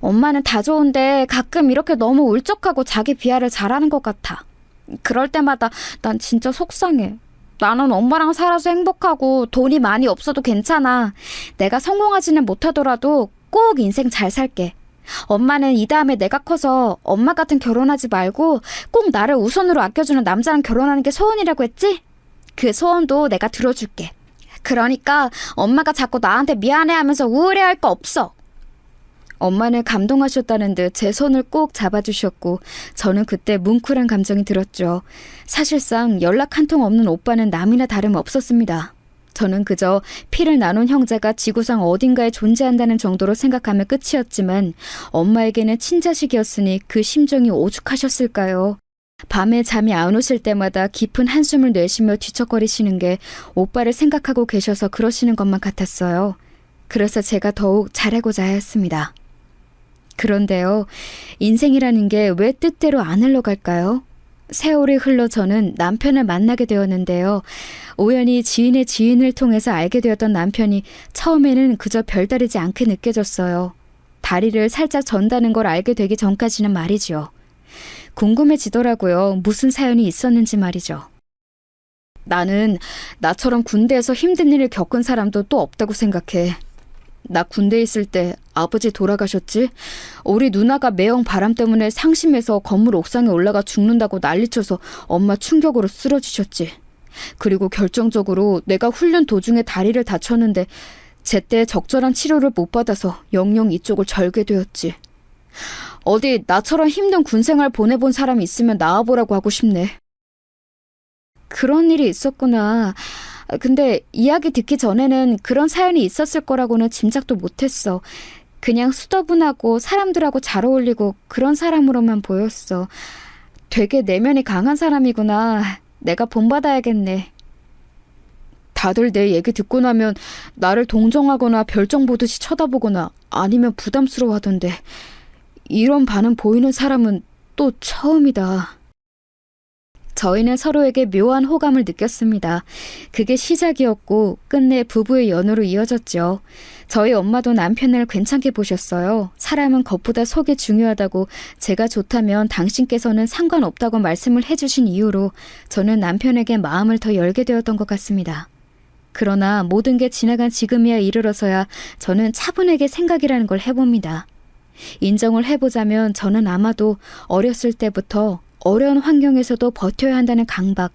엄마는 다 좋은데 가끔 이렇게 너무 울적하고 자기 비하를 잘하는 것 같아. 그럴 때마다 난 진짜 속상해. 나는 엄마랑 살아서 행복하고 돈이 많이 없어도 괜찮아. 내가 성공하지는 못하더라도 꼭 인생 잘 살게. 엄마는 이 다음에 내가 커서 엄마 같은 결혼하지 말고 꼭 나를 우선으로 아껴주는 남자랑 결혼하는 게 소원이라고 했지? 그 소원도 내가 들어줄게. 그러니까 엄마가 자꾸 나한테 미안해하면서 우울해할 거 없어. 엄마는 감동하셨다는 듯 제 손을 꼭 잡아주셨고 저는 그때 뭉클한 감정이 들었죠. 사실상 연락 한 통 없는 오빠는 남이나 다름없었습니다. 저는 그저 피를 나눈 형제가 지구상 어딘가에 존재한다는 정도로 생각하며 끝이었지만 엄마에게는 친자식이었으니 그 심정이 오죽하셨을까요? 밤에 잠이 안 오실 때마다 깊은 한숨을 내쉬며 뒤척거리시는 게 오빠를 생각하고 계셔서 그러시는 것만 같았어요. 그래서 제가 더욱 잘하고자 하였습니다. 그런데요, 인생이라는 게 왜 뜻대로 안 흘러갈까요? 세월이 흘러 저는 남편을 만나게 되었는데요. 우연히 지인의 지인을 통해서 알게 되었던 남편이 처음에는 그저 별다르지 않게 느껴졌어요. 다리를 살짝 전다는 걸 알게 되기 전까지는 말이죠. 궁금해지더라고요. 무슨 사연이 있었는지 말이죠. 나는 나처럼 군대에서 힘든 일을 겪은 사람도 또 없다고 생각해. 나 군대에 있을 때 아버지 돌아가셨지? 우리 누나가 매형 바람 때문에 상심해서 건물 옥상에 올라가 죽는다고 난리쳐서 엄마 충격으로 쓰러지셨지. 그리고 결정적으로 내가 훈련 도중에 다리를 다쳤는데 제때 적절한 치료를 못 받아서 영영 이쪽을 절게 되었지. 어디 나처럼 힘든 군생활 보내본 사람이 있으면 나와보라고 하고 싶네. 그런 일이 있었구나. 근데 이야기 듣기 전에는 그런 사연이 있었을 거라고는 짐작도 못했어. 그냥 수더분하고 사람들하고 잘 어울리고 그런 사람으로만 보였어. 되게 내면이 강한 사람이구나. 내가 본받아야겠네. 다들 내 얘기 듣고 나면 나를 동정하거나 별정 보듯이 쳐다보거나 아니면 부담스러워하던데 이런 반응 보이는 사람은 또 처음이다. 저희는 서로에게 묘한 호감을 느꼈습니다. 그게 시작이었고 끝내 부부의 연으로 이어졌죠. 저희 엄마도 남편을 괜찮게 보셨어요. 사람은 겉보다 속이 중요하다고 제가 좋다면 당신께서는 상관없다고 말씀을 해주신 이후로 저는 남편에게 마음을 더 열게 되었던 것 같습니다. 그러나 모든 게 지나간 지금이야 이르러서야 저는 차분하게 생각이라는 걸 해봅니다. 인정을 해보자면 저는 아마도 어렸을 때부터 어려운 환경에서도 버텨야 한다는 강박,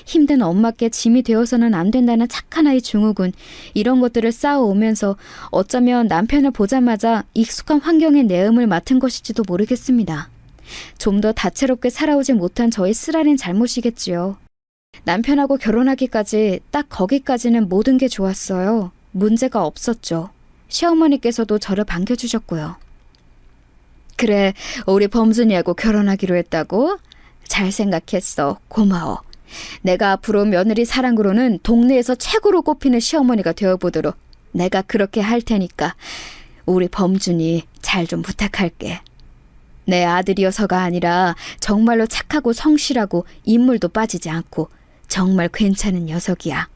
힘든 엄마께 짐이 되어서는 안 된다는 착한 아이 증후군, 이런 것들을 쌓아오면서 어쩌면 남편을 보자마자 익숙한 환경의 내음을 맡은 것일지도 모르겠습니다. 좀 더 다채롭게 살아오지 못한 저의 쓰라린 잘못이겠지요. 남편하고 결혼하기까지 딱 거기까지는 모든 게 좋았어요. 문제가 없었죠. 시어머니께서도 저를 반겨주셨고요. 그래, 우리 범준이하고 결혼하기로 했다고? 잘 생각했어. 고마워. 내가 앞으로 며느리 사랑으로는 동네에서 최고로 꼽히는 시어머니가 되어보도록 내가 그렇게 할 테니까 우리 범준이 잘 좀 부탁할게. 내 아들이어서가 아니라 정말로 착하고 성실하고 인물도 빠지지 않고 정말 괜찮은 녀석이야.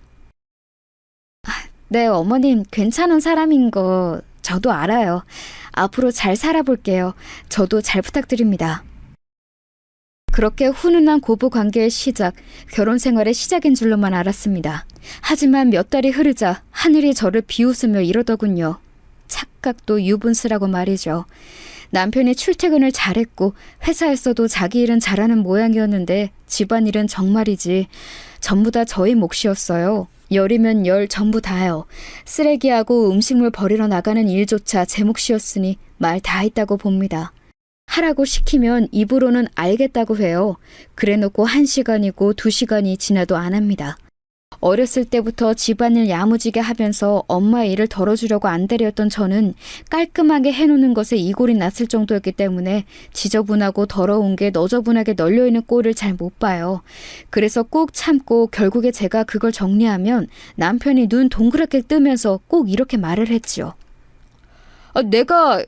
네, 어머님 괜찮은 사람인 거 저도 알아요. 앞으로 잘 살아볼게요. 저도 잘 부탁드립니다. 그렇게 훈훈한 고부 관계의 시작, 결혼 생활의 시작인 줄로만 알았습니다. 하지만 몇 달이 흐르자 하늘이 저를 비웃으며 이러더군요. 착각도 유분수라고 말이죠. 남편이 출퇴근을 잘했고 회사에서도 자기 일은 잘하는 모양이었는데 집안일은 정말이지 전부 다 저희 몫이었어요. 열이면 열 전부 다요. 쓰레기하고 음식물 버리러 나가는 일조차 제 몫이었으니 말 다 했다고 봅니다. 하라고 시키면 입으로는 알겠다고 해요. 그래놓고 1시간이고 2시간이 지나도 안 합니다. 어렸을 때부터 집안일 야무지게 하면서 엄마의 일을 덜어주려고 안달이었던 저는 깔끔하게 해놓는 것에 이골이 났을 정도였기 때문에 지저분하고 더러운 게 너저분하게 널려있는 꼴을 잘 못 봐요. 그래서 꾹 참고 결국에 제가 그걸 정리하면 남편이 눈 동그랗게 뜨면서 꼭 이렇게 말을 했죠. 내가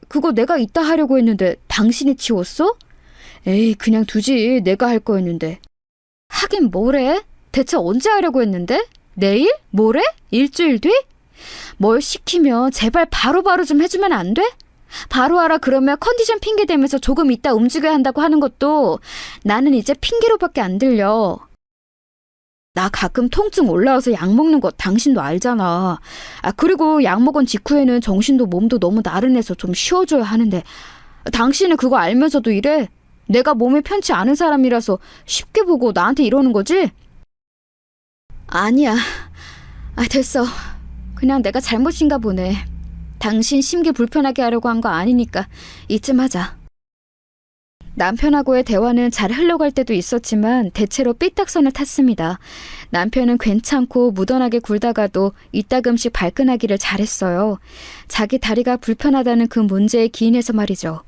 이따 하려고 했는데 당신이 치웠어? 에이, 그냥 두지. 내가 할 거였는데. 하긴 뭐래? 대체 언제 하려고 했는데? 내일? 모레? 일주일 뒤? 뭘 시키면 제발 바로바로 좀 해주면 안 돼? 바로 하라 그러면 컨디션 핑계 대면서 조금 이따 움직여야 한다고 하는 것도 나는 이제 핑계로밖에 안 들려. 나 가끔 통증 올라와서 약 먹는 거 당신도 알잖아. 그리고 약 먹은 직후에는 정신도 몸도 너무 나른해서 좀 쉬어줘야 하는데 당신은 그거 알면서도 이래? 내가 몸이 편치 않은 사람이라서 쉽게 보고 나한테 이러는 거지? 아니야. 됐어. 그냥 내가 잘못인가 보네. 당신 심기 불편하게 하려고 한 거 아니니까 이쯤 하자. 남편하고의 대화는 잘 흘러갈 때도 있었지만 대체로 삐딱선을 탔습니다. 남편은 괜찮고 무던하게 굴다가도 이따금씩 발끈하기를 잘했어요. 자기 다리가 불편하다는 그 문제에 기인해서 말이죠.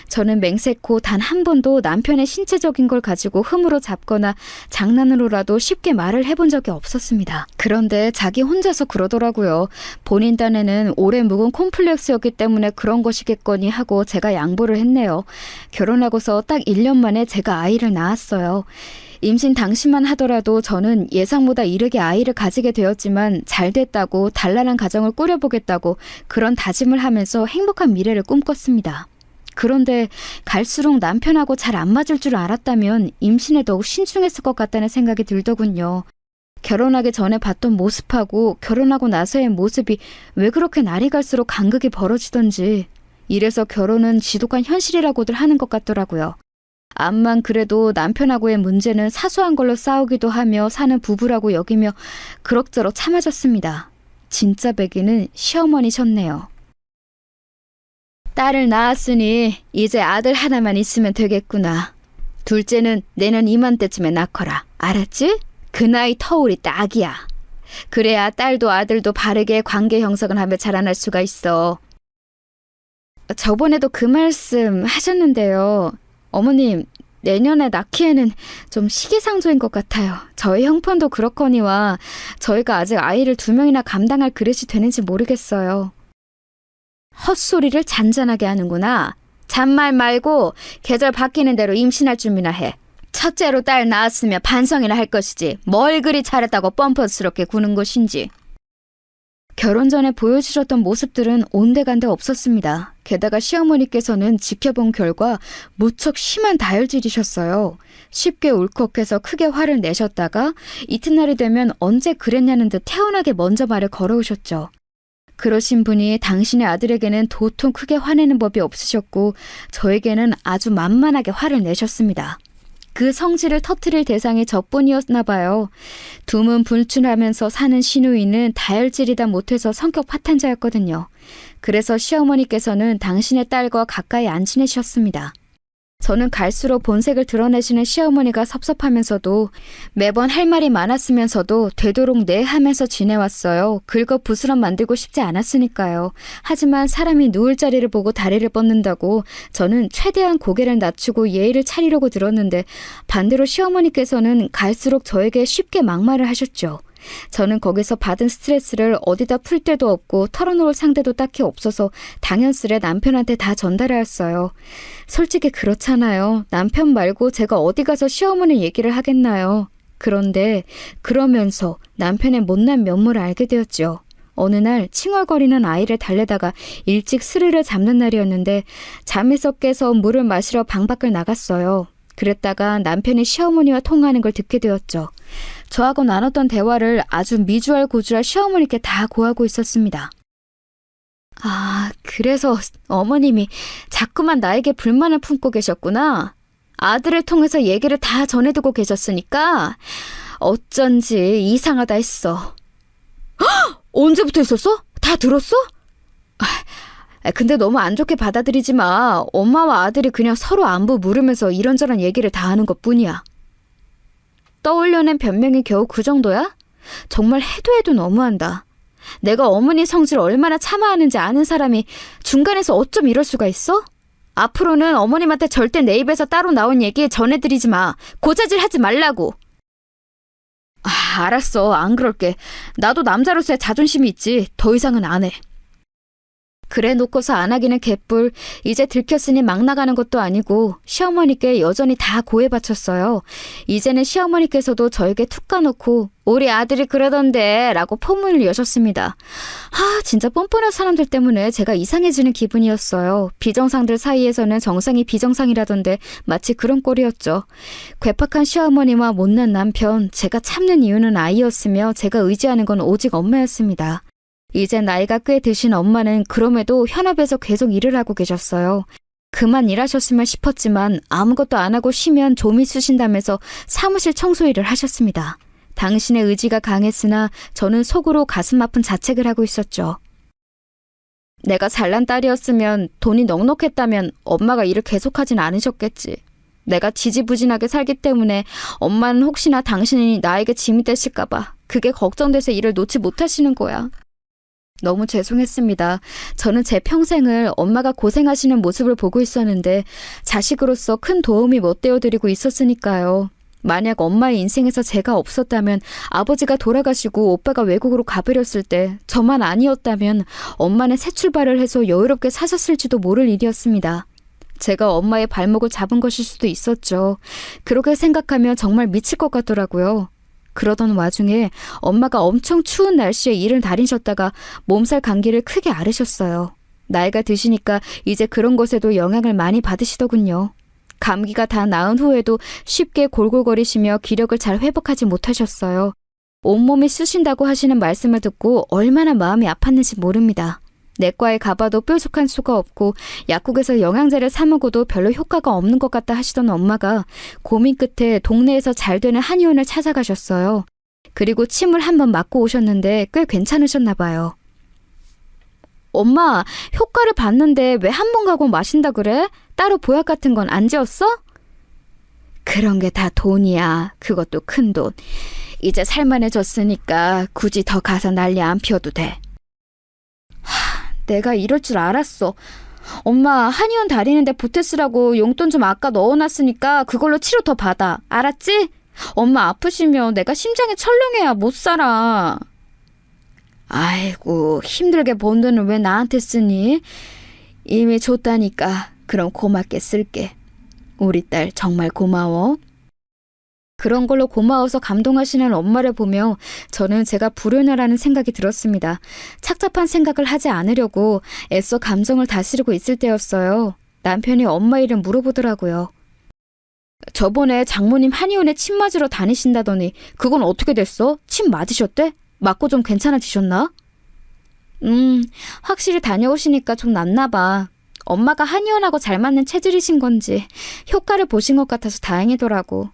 저는 맹세코 단 한 번도 남편의 신체적인 걸 가지고 흠으로 잡거나 장난으로라도 쉽게 말을 해본 적이 없었습니다. 그런데 자기 혼자서 그러더라고요. 본인 딴에는 오래 묵은 콤플렉스였기 때문에 그런 것이겠거니 하고 제가 양보를 했네요. 결혼하고서 딱 1년 만에 제가 아이를 낳았어요. 임신 당시만 하더라도 저는 예상보다 이르게 아이를 가지게 되었지만 잘 됐다고 단란한 가정을 꾸려보겠다고 그런 다짐을 하면서 행복한 미래를 꿈꿨습니다. 그런데 갈수록 남편하고 잘 안 맞을 줄 알았다면 임신에 더욱 신중했을 것 같다는 생각이 들더군요. 결혼하기 전에 봤던 모습하고 결혼하고 나서의 모습이 왜 그렇게 날이 갈수록 간극이 벌어지던지 이래서 결혼은 지독한 현실이라고들 하는 것 같더라고요. 암만 그래도 남편하고의 문제는 사소한 걸로 싸우기도 하며 사는 부부라고 여기며 그럭저럭 참아졌습니다. 진짜 배기는 시어머니셨네요. 딸을 낳았으니 이제 아들 하나만 있으면 되겠구나. 둘째는 내년 이맘때쯤에 낳거라. 알았지? 그 나이 터울이 딱이야. 그래야 딸도 아들도 바르게 관계 형성을 하며 자라날 수가 있어. 저번에도 그 말씀 하셨는데요. 어머님, 내년에 낳기에는 좀 시기상조인 것 같아요. 저희 형편도 그렇거니와 저희가 아직 아이를 2명이나 감당할 그릇이 되는지 모르겠어요. 헛소리를 잔잔하게 하는구나. 잔말 말고 계절 바뀌는 대로 임신할 준비나 해. 첫째로 딸 낳았으면 반성이나 할 것이지. 뭘 그리 잘했다고 뻔뻔스럽게 구는 것인지. 결혼 전에 보여주셨던 모습들은 온데간데 없었습니다. 게다가 시어머니께서는 지켜본 결과 무척 심한 다혈질이셨어요. 쉽게 울컥해서 크게 화를 내셨다가 이튿날이 되면 언제 그랬냐는 듯 태연하게 먼저 말을 걸어오셨죠. 그러신 분이 당신의 아들에게는 도통 크게 화내는 법이 없으셨고 저에게는 아주 만만하게 화를 내셨습니다. 그 성질을 터뜨릴 대상이 저뿐이었나 봐요. 두문불출하면서 사는 시누이는 다혈질이다 못해서 성격 파탄자였거든요. 그래서 시어머니께서는 당신의 딸과 가까이 안 지내셨습니다. 저는 갈수록 본색을 드러내시는 시어머니가 섭섭하면서도 매번 할 말이 많았으면서도 되도록 네 하면서 지내왔어요. 긁어 부스럼 만들고 싶지 않았으니까요. 하지만 사람이 누울 자리를 보고 다리를 뻗는다고 저는 최대한 고개를 낮추고 예의를 차리려고 들었는데 반대로 시어머니께서는 갈수록 저에게 쉽게 막말을 하셨죠. 저는 거기서 받은 스트레스를 어디다 풀 데도 없고 털어놓을 상대도 딱히 없어서 당연스레 남편한테 다 전달하였어요. 솔직히 그렇잖아요. 남편 말고 제가 어디 가서 시어머니 얘기를 하겠나요. 그런데 그러면서 남편의 못난 면모를 알게 되었죠. 어느 날 칭얼거리는 아이를 달래다가 일찍 스르르 잡는 날이었는데 잠에서 깨서 물을 마시러 방 밖을 나갔어요. 그랬다가 남편이 시어머니와 통화하는 걸 듣게 되었죠. 저하고 나눴던 대화를 아주 미주알 고주알 시어머니께 다 고하고 있었습니다. 아, 그래서 어머님이 자꾸만 나에게 불만을 품고 계셨구나. 아들을 통해서 얘기를 다 전해두고 계셨으니까 어쩐지 이상하다 했어. 헉! 언제부터 있었어? 다 들었어? 근데 너무 안 좋게 받아들이지 마. 엄마와 아들이 그냥 서로 안부 물으면서 이런저런 얘기를 다 하는 것뿐이야. 떠올려낸 변명이 겨우 그 정도야? 정말 해도 너무한다. 내가 어머니 성질을 얼마나 참아하는지 아는 사람이 중간에서 어쩜 이럴 수가 있어? 앞으로는 어머님한테 절대 내 입에서 따로 나온 얘기 전해드리지 마. 고자질 하지 말라고. 알았어. 안 그럴게. 나도 남자로서의 자존심이 있지. 더 이상은 안 해. 그래 놓고서 안 하기는 개뿔. 이제 들켰으니 막 나가는 것도 아니고 시어머니께 여전히 다 고해 바쳤어요. 이제는 시어머니께서도 저에게 툭 까놓고 우리 아들이 그러던데 라고 포문을 여셨습니다. 진짜 뻔뻔한 사람들 때문에 제가 이상해지는 기분이었어요. 비정상들 사이에서는 정상이 비정상이라던데 마치 그런 꼴이었죠. 괴팍한 시어머니와 못난 남편, 제가 참는 이유는 아이였으며 제가 의지하는 건 오직 엄마였습니다. 이제 나이가 꽤 드신 엄마는 그럼에도 현업에서 계속 일을 하고 계셨어요. 그만 일하셨으면 싶었지만 아무것도 안 하고 쉬면 좀이 쑤신다면서 사무실 청소 일을 하셨습니다. 당신의 의지가 강했으나 저는 속으로 가슴 아픈 자책을 하고 있었죠. 내가 잘난 딸이었으면 돈이 넉넉했다면 엄마가 일을 계속하진 않으셨겠지. 내가 지지부진하게 살기 때문에 엄마는 혹시나 당신이 나에게 짐이 되실까 봐 그게 걱정돼서 일을 놓지 못하시는 거야. 너무 죄송했습니다. 저는 제 평생을 엄마가 고생하시는 모습을 보고 있었는데 자식으로서 큰 도움이 못 되어드리고 있었으니까요. 만약 엄마의 인생에서 제가 없었다면 아버지가 돌아가시고 오빠가 외국으로 가버렸을 때 저만 아니었다면 엄마는 새 출발을 해서 여유롭게 사셨을지도 모를 일이었습니다. 제가 엄마의 발목을 잡은 것일 수도 있었죠. 그렇게 생각하면 정말 미칠 것 같더라고요. 그러던 와중에 엄마가 엄청 추운 날씨에 일을 다니셨다가 몸살 감기를 크게 앓으셨어요. 나이가 드시니까 이제 그런 것에도 영향을 많이 받으시더군요. 감기가 다 나은 후에도 쉽게 골골거리시며 기력을 잘 회복하지 못하셨어요. 온몸이 쑤신다고 하시는 말씀을 듣고 얼마나 마음이 아팠는지 모릅니다. 내과에 가봐도 뾰족한 수가 없고 약국에서 영양제를 사 먹어도 별로 효과가 없는 것 같다 하시던 엄마가 고민 끝에 동네에서 잘 되는 한의원을 찾아가셨어요. 그리고 침을 한번 맞고 오셨는데 꽤 괜찮으셨나 봐요. 엄마, 효과를 봤는데 왜 한 번 가고 마신다 그래? 따로 보약 같은 건 안 지었어? 그런 게 다 돈이야. 그것도 큰 돈. 이제 살만해졌으니까 굳이 더 가서 난리 안 피워도 돼. 내가 이럴 줄 알았어. 엄마, 한의원 다니는데 보태 쓰라고 용돈 좀 아까 넣어놨으니까 그걸로 치료 더 받아. 알았지? 엄마 아프시면 내가 심장이 철렁해야 못 살아. 아이고, 힘들게 번 돈을 왜 나한테 쓰니? 이미 줬다니까. 그럼 고맙게 쓸게. 우리 딸 정말 고마워. 그런 걸로 고마워서 감동하시는 엄마를 보며 저는 제가 불효녀라는 생각이 들었습니다. 착잡한 생각을 하지 않으려고 애써 감정을 다스리고 있을 때였어요. 남편이 엄마 이름 물어보더라고요. 저번에 장모님 한의원에 침 맞으러 다니신다더니 그건 어떻게 됐어? 침 맞으셨대? 맞고 좀 괜찮아지셨나? 확실히 다녀오시니까 좀 낫나 봐. 엄마가 한의원하고 잘 맞는 체질이신 건지 효과를 보신 것 같아서 다행이더라고.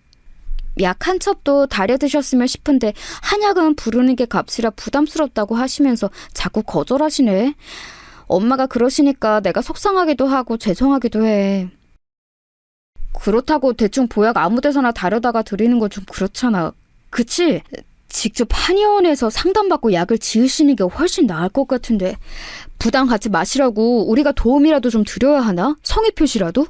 약 한 첩도 다려 드셨으면 싶은데 한약은 부르는 게 값이라 부담스럽다고 하시면서 자꾸 거절하시네. 엄마가 그러시니까 내가 속상하기도 하고 죄송하기도 해. 그렇다고 대충 보약 아무 데서나 다려다가 드리는 건 좀 그렇잖아. 그치? 직접 한의원에서 상담받고 약을 지으시는 게 훨씬 나을 것 같은데 부담 갖지 마시라고 우리가 도움이라도 좀 드려야 하나? 성의 표시라도?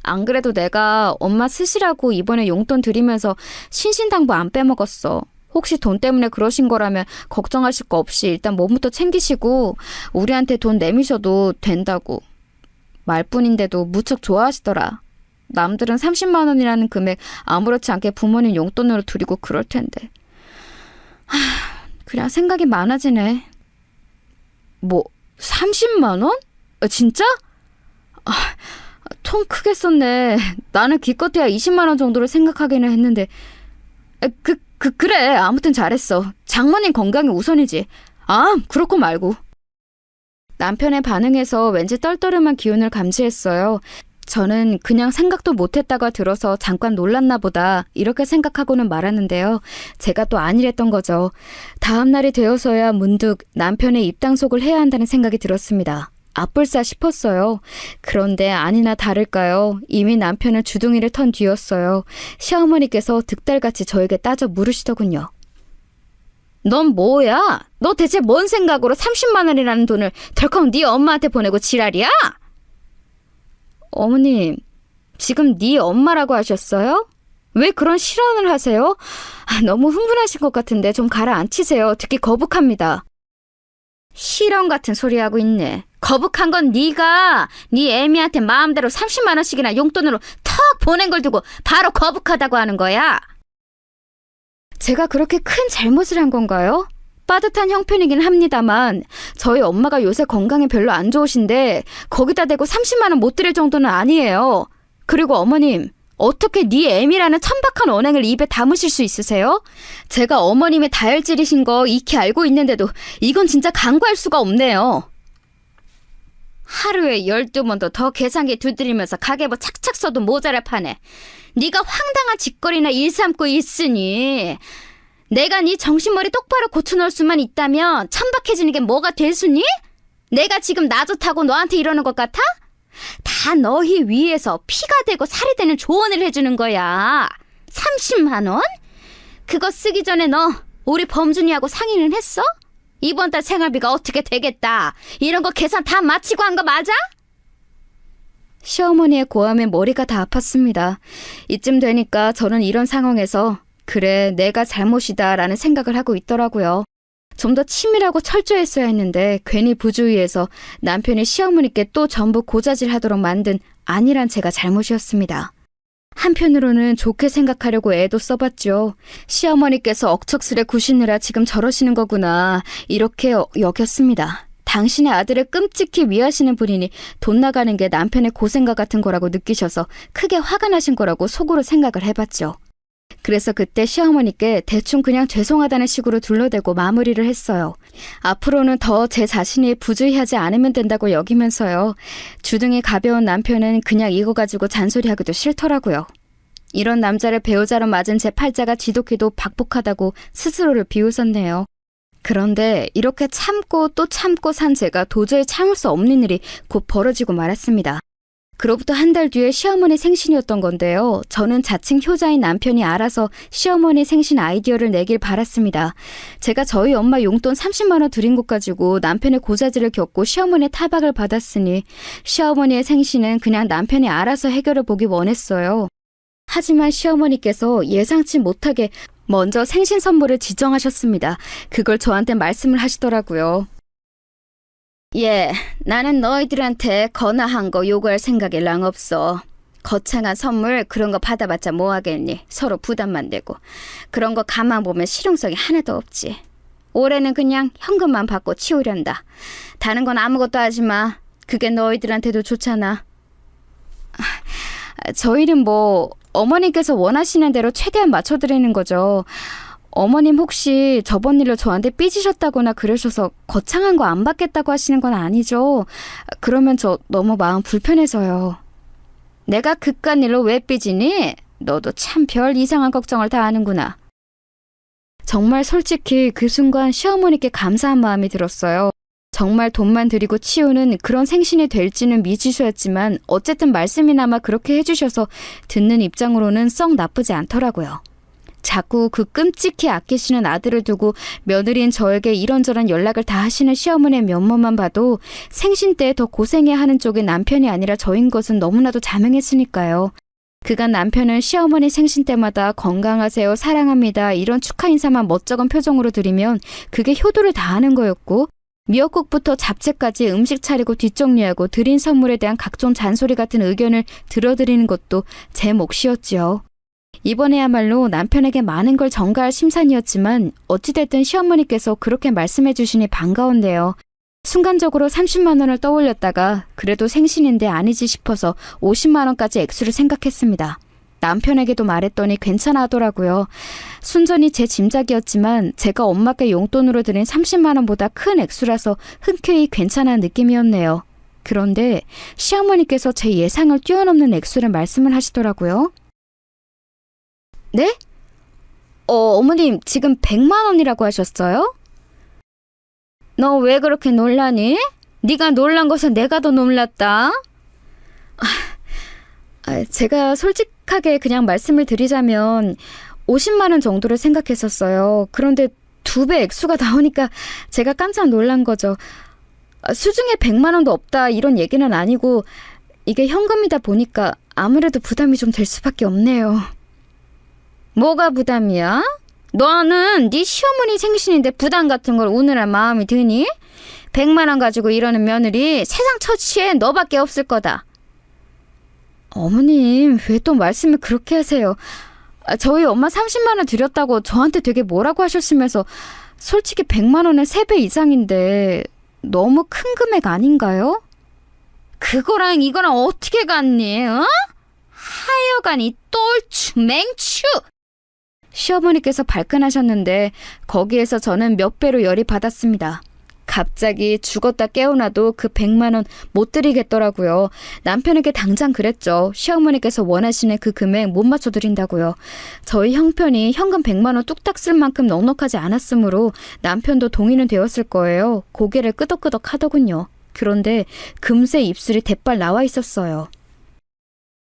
안 그래도 내가 엄마 쓰시라고 이번에 용돈 드리면서 신신당부 안 빼먹었어. 혹시 돈 때문에 그러신 거라면 걱정하실 거 없이 일단 몸부터 챙기시고 우리한테 돈 내미셔도 된다고. 말뿐인데도 무척 좋아하시더라. 남들은 30만 원이라는 금액 아무렇지 않게 부모님 용돈으로 드리고 그럴 텐데. 그냥 생각이 많아지네. 뭐 30만 원? 진짜? 통 크게 썼네. 나는 기껏해야 20만 원 정도를 생각하기는 했는데. 그래. 아무튼 잘했어. 장모님 건강이 우선이지. 그렇고 말고. 남편의 반응에서 왠지 떨떠름한 기운을 감지했어요. 저는 그냥 생각도 못했다가 들어서 잠깐 놀랐나 보다 이렇게 생각하고는 말았는데요. 제가 또 아니랬던 거죠. 다음 날이 되어서야 문득 남편의 입당속을 해야 한다는 생각이 들었습니다. 아뿔싸 싶었어요. 그런데 아니나 다를까요. 이미 남편은 주둥이를 턴 뒤였어요. 시어머니께서 득달같이 저에게 따져 물으시더군요. 넌 뭐야? 너 대체 뭔 생각으로 30만 원이라는 돈을 덜컥 네 엄마한테 보내고 지랄이야? 어머님, 지금 네 엄마라고 하셨어요? 왜 그런 실언을 하세요? 너무 흥분하신 것 같은데 좀 가라앉히세요. 듣기 거북합니다. 실언 같은 소리 하고 있네. 거북한 건 네가 네 애미한테 마음대로 30만 원씩이나 용돈으로 턱 보낸 걸 두고 바로 거북하다고 하는 거야. 제가 그렇게 큰 잘못을 한 건가요? 빠듯한 형편이긴 합니다만 저희 엄마가 요새 건강이 별로 안 좋으신데 거기다 대고 30만 원 못 드릴 정도는 아니에요. 그리고 어머님, 어떻게 네 애미라는 천박한 언행을 입에 담으실 수 있으세요? 제가 어머님의 다혈질이신 거 익히 알고 있는데도 이건 진짜 간과할 수가 없네요. 하루에 12번도 더 계산기 두드리면서 가계부 착착 써도 모자랄 판에 네가 황당한 짓거리나 일삼고 있으니 내가 네 정신머리 똑바로 고쳐놓을 수만 있다면 천박해지는 게 뭐가 될 수니? 내가 지금 나 좋다고 너한테 이러는 것 같아? 다 너희 위해서 피가 되고 살이 되는 조언을 해주는 거야. 30만 원? 그거 쓰기 전에 너 우리 범준이하고 상의는 했어? 이번 달 생활비가 어떻게 되겠다. 이런 거 계산 다 마치고 한 거 맞아? 시어머니의 고함에 머리가 다 아팠습니다. 이쯤 되니까 저는 이런 상황에서 그래, 내가 잘못이다 라는 생각을 하고 있더라고요. 좀 더 치밀하고 철저했어야 했는데 괜히 부주의해서 남편이 시어머니께 또 전부 고자질하도록 만든 아니란 제가 잘못이었습니다. 한편으로는 좋게 생각하려고 애도 써봤죠. 시어머니께서 억척스레 구시느라 지금 저러시는 거구나 이렇게 여겼습니다. 당신의 아들을 끔찍히 위하시는 분이니 돈 나가는 게 남편의 고생과 같은 거라고 느끼셔서 크게 화가 나신 거라고 속으로 생각을 해봤죠. 그래서 그때 시어머니께 대충 그냥 죄송하다는 식으로 둘러대고 마무리를 했어요. 앞으로는 더 제 자신이 부주의하지 않으면 된다고 여기면서요. 주둥이 가벼운 남편은 그냥 이거 가지고 잔소리하기도 싫더라고요. 이런 남자를 배우자로 맞은 제 팔자가 지독히도 박복하다고 스스로를 비웃었네요. 그런데 이렇게 참고 또 참고 산 제가 도저히 참을 수 없는 일이 곧 벌어지고 말았습니다. 그로부터 한 달 뒤에 시어머니 생신이었던 건데요. 저는 자칭 효자인 남편이 알아서 시어머니 생신 아이디어를 내길 바랐습니다. 제가 저희 엄마 용돈 30만 원 드린 것 가지고 남편의 고자질을 겪고 시어머니의 타박을 받았으니 시어머니의 생신은 그냥 남편이 알아서 해결해 보기 원했어요. 하지만 시어머니께서 예상치 못하게 먼저 생신 선물을 지정하셨습니다. 그걸 저한테 말씀을 하시더라고요. 예, 나는 너희들한테 거나한 거 요구할 생각이 랑 없어. 거창한 선물 그런 거 받아봤자 뭐 하겠니? 서로 부담만 되고. 그런 거 가만 보면 실용성이 하나도 없지. 올해는 그냥 현금만 받고 치우련다. 다른 건 아무것도 하지 마. 그게 너희들한테도 좋잖아. 저희는 뭐 어머니께서 원하시는 대로 최대한 맞춰드리는 거죠. 어머님 혹시 저번 일로 저한테 삐지셨다거나 그러셔서 거창한 거 안 받겠다고 하시는 건 아니죠? 그러면 저 너무 마음 불편해서요. 내가 그깟 일로 왜 삐지니? 너도 참 별 이상한 걱정을 다 하는구나. 정말 솔직히 그 순간 시어머니께 감사한 마음이 들었어요. 정말 돈만 들이고 치우는 그런 생신이 될지는 미지수였지만 어쨌든 말씀이나마 그렇게 해주셔서 듣는 입장으로는 썩 나쁘지 않더라고요. 자꾸 그 끔찍히 아끼시는 아들을 두고 며느리인 저에게 이런저런 연락을 다 하시는 시어머니의 면모만 봐도 생신 때 더 고생해야 하는 쪽이 남편이 아니라 저인 것은 너무나도 자명했으니까요. 그간 남편은 시어머니 생신 때마다 건강하세요, 사랑합니다 이런 축하 인사만 멋쩍은 표정으로 드리면 그게 효도를 다하는 거였고 미역국부터 잡채까지 음식 차리고 뒷정리하고 드린 선물에 대한 각종 잔소리 같은 의견을 들어드리는 것도 제 몫이었지요. 이번에야말로 남편에게 많은 걸 전가할 심산이었지만 어찌됐든 시어머니께서 그렇게 말씀해 주시니 반가운데요. 순간적으로 30만 원을 떠올렸다가 그래도 생신인데 아니지 싶어서 50만 원까지 액수를 생각했습니다. 남편에게도 말했더니 괜찮아 하더라고요. 순전히 제 짐작이었지만 제가 엄마께 용돈으로 드린 30만 원보다 큰 액수라서 흔쾌히 괜찮은 느낌이었네요. 그런데 시어머니께서 제 예상을 뛰어넘는 액수를 말씀을 하시더라고요. 네? 어머님 지금 100만 원이라고 하셨어요? 너 왜 그렇게 놀라니? 네가 놀란 것은 내가 더 놀랐다. 제가 솔직하게 그냥 말씀을 드리자면 50만 원 정도를 생각했었어요. 그런데 2배 액수가 나오니까 제가 깜짝 놀란 거죠. 수중에 100만 원도 없다 이런 얘기는 아니고 이게 현금이다 보니까 아무래도 부담이 좀 될 수밖에 없네요. 뭐가 부담이야? 너는 네 시어머니 생신인데 부담 같은 걸 우느라 마음이 드니? 100만 원 가지고 이러는 며느리 세상 처치에 너밖에 없을 거다. 어머님 왜 또 말씀을 그렇게 하세요? 저희 엄마 30만 원 드렸다고 저한테 되게 뭐라고 하셨으면서 솔직히 100만 원은 3배 이상인데 너무 큰 금액 아닌가요? 그거랑 이거랑 어떻게 같니? 어? 하여간 이 똘추 맹추! 시어머니께서 발끈하셨는데 거기에서 저는 몇 배로 열이 받았습니다. 갑자기 죽었다 깨어나도 그 100만 원 못 드리겠더라고요. 남편에게 당장 그랬죠. 시어머니께서 원하시는 그 금액 못 맞춰드린다고요. 저희 형편이 현금 100만 원 뚝딱 쓸 만큼 넉넉하지 않았으므로 남편도 동의는 되었을 거예요. 고개를 끄덕끄덕 하더군요. 그런데 금세 입술이 대빨 나와 있었어요.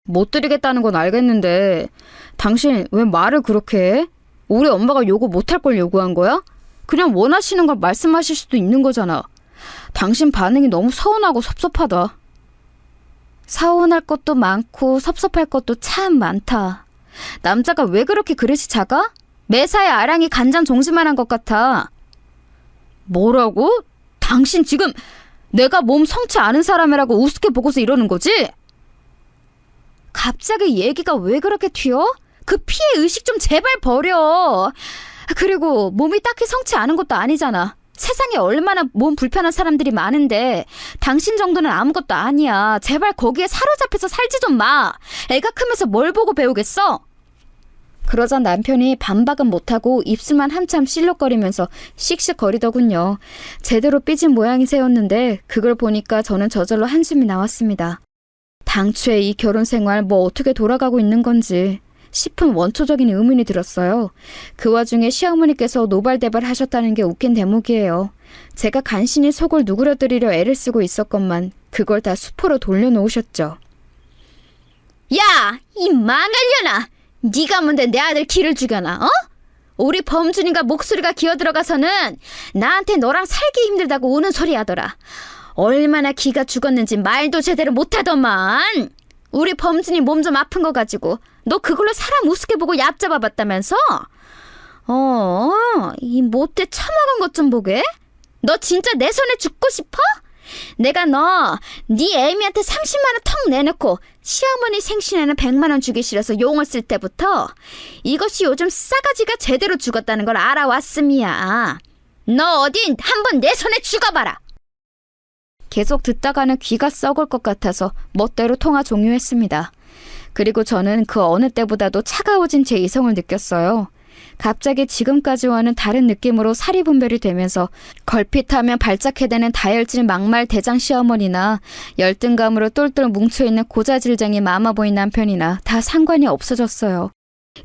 못 드리겠다는 건 알겠는데 당신 왜 말을 그렇게 해? 우리 엄마가 요구 못할 걸 요구한 거야? 그냥 원하시는 걸 말씀하실 수도 있는 거잖아. 당신 반응이 너무 서운하고 섭섭하다. 서운할 것도 많고 섭섭할 것도 참 많다. 남자가 왜 그렇게 그릇이 작아? 매사에 아랑이 간장 종지만한 것 같아. 뭐라고? 당신 지금 내가 몸 성치 않은 사람이라고 우습게 보고서 이러는 거지? 갑자기 얘기가 왜 그렇게 튀어? 그 피해 의식 좀 제발 버려. 그리고 몸이 딱히 성치 않은 것도 아니잖아. 세상에 얼마나 몸 불편한 사람들이 많은데 당신 정도는 아무것도 아니야. 제발 거기에 사로잡혀서 살지 좀 마. 애가 크면서 뭘 보고 배우겠어? 그러자 남편이 반박은 못하고 입술만 한참 실룩거리면서 씩씩거리더군요. 제대로 삐진 모양이세였는데 그걸 보니까 저는 저절로 한숨이 나왔습니다. 당초에 이 결혼 생활 뭐 어떻게 돌아가고 있는 건지 싶은 원초적인 의문이 들었어요. 그 와중에 시어머니께서 노발대발 하셨다는 게 웃긴 대목이에요. 제가 간신히 속을 누그러뜨리려 애를 쓰고 있었건만 그걸 다 수포로 돌려놓으셨죠. 야! 이 망할려나! 네가 뭔데 내 아들 기를 죽여놔, 어? 우리 범준이가 목소리가 기어들어가서는 나한테 너랑 살기 힘들다고 우는 소리 하더라. 얼마나 기가 죽었는지 말도 제대로 못하더만. 우리 범준이 몸 좀 아픈 거 가지고 너 그걸로 사람 우습게 보고 얕잡아봤다면서? 이 못돼 처먹은 것 좀 보게. 너 진짜 내 손에 죽고 싶어? 내가 네 애미한테 30만 원 턱 내놓고 시어머니 생신에는 100만 원 주기 싫어서 용을 쓸 때부터 이것이 요즘 싸가지가 제대로 죽었다는 걸 알아왔음이야. 너 어디 한번 내 손에 죽어봐라. 계속 듣다가는 귀가 썩을 것 같아서 멋대로 통화 종료했습니다. 그리고 저는 그 어느 때보다도 차가워진 제 이성을 느꼈어요. 갑자기 지금까지와는 다른 느낌으로 사리 분별이 되면서 걸핏하면 발작해대는 다혈질 막말 대장 시어머니나 열등감으로 똘똘 뭉쳐있는 고자질쟁이 마마보이 남편이나 다 상관이 없어졌어요.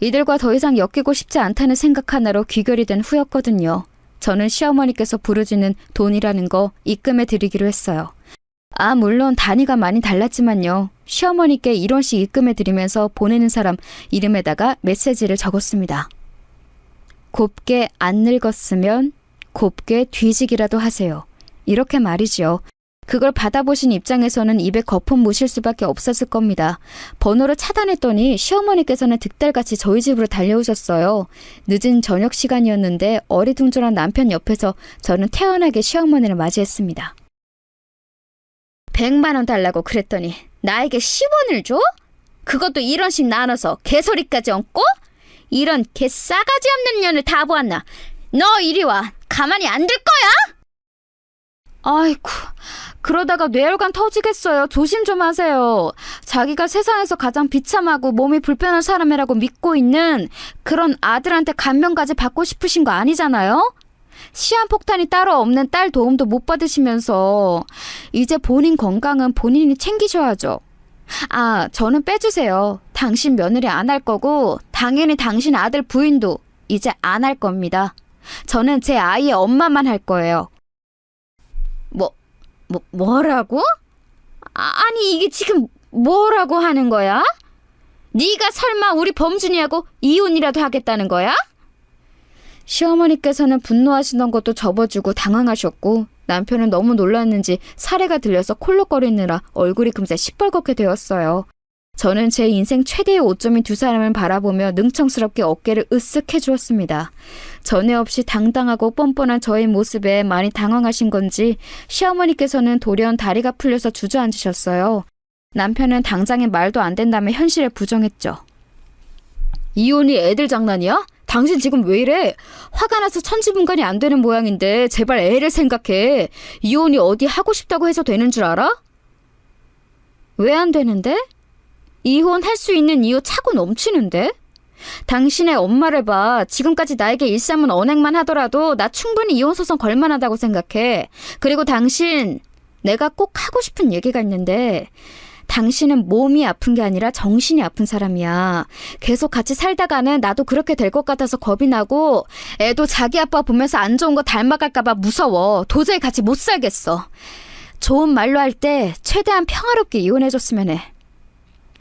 이들과 더 이상 엮이고 싶지 않다는 생각 하나로 귀결이 된 후였거든요. 저는 시어머니께서 부르주는 돈이라는 거 입금해 드리기로 했어요. 물론 단위가 많이 달랐지만요. 시어머니께 1원씩 입금해 드리면서 보내는 사람 이름에다가 메시지를 적었습니다. 곱게 안 늙었으면 곱게 뒤지기라도 하세요. 이렇게 말이지요. 그걸 받아보신 입장에서는 입에 거품 무실 수밖에 없었을 겁니다. 번호를 차단했더니 시어머니께서는 득달같이 저희 집으로 달려오셨어요. 늦은 저녁 시간이었는데 어리둥절한 남편 옆에서 저는 태연하게 시어머니를 맞이했습니다. 100만 원 달라고 그랬더니 나에게 10원을 줘? 그것도 1원씩 나눠서 개소리까지 얹고? 이런 개 싸가지 없는 년을 다 보았나? 너 이리 와. 가만히 안 둘 거야? 아이고, 그러다가 뇌혈관 터지겠어요. 조심 좀 하세요. 자기가 세상에서 가장 비참하고 몸이 불편한 사람이라고 믿고 있는 그런 아들한테 간병까지 받고 싶으신 거 아니잖아요? 시한폭탄이 따로 없는 딸 도움도 못 받으시면서 이제 본인 건강은 본인이 챙기셔야죠. 저는 빼주세요. 당신 며느리 안 할 거고 당연히 당신 아들 부인도 이제 안 할 겁니다. 저는 제 아이의 엄마만 할 거예요. 뭐라고? 아니 이게 지금 뭐라고 하는 거야? 네가 설마 우리 범준이하고 이혼이라도 하겠다는 거야? 시어머니께서는 분노하시던 것도 접어주고 당황하셨고 남편은 너무 놀랐는지 사례가 들려서 콜록거리느라 얼굴이 금세 시뻘겋게 되었어요. 저는 제 인생 최대의 오점인 두 사람을 바라보며 능청스럽게 어깨를 으쓱 해주었습니다. 전에 없이 당당하고 뻔뻔한 저의 모습에 많이 당황하신 건지 시어머니께서는 돌연 다리가 풀려서 주저앉으셨어요. 남편은 당장에 말도 안 된다며 현실에 부정했죠. 이혼이 애들 장난이야? 당신 지금 왜 이래? 화가 나서 천지분간이 안 되는 모양인데 제발 애를 생각해. 이혼이 어디 하고 싶다고 해서 되는 줄 알아? 왜 안 되는데? 이혼할 수 있는 이유 차고 넘치는데? 당신의 엄마를 봐. 지금까지 나에게 일삼은 언행만 하더라도 나 충분히 이혼 소송 걸만하다고 생각해. 그리고 당신, 내가 꼭 하고 싶은 얘기가 있는데 당신은 몸이 아픈 게 아니라 정신이 아픈 사람이야. 계속 같이 살다가는 나도 그렇게 될 것 같아서 겁이 나고 애도 자기 아빠 보면서 안 좋은 거 닮아갈까 봐 무서워. 도저히 같이 못 살겠어. 좋은 말로 할 때 최대한 평화롭게 이혼해줬으면 해.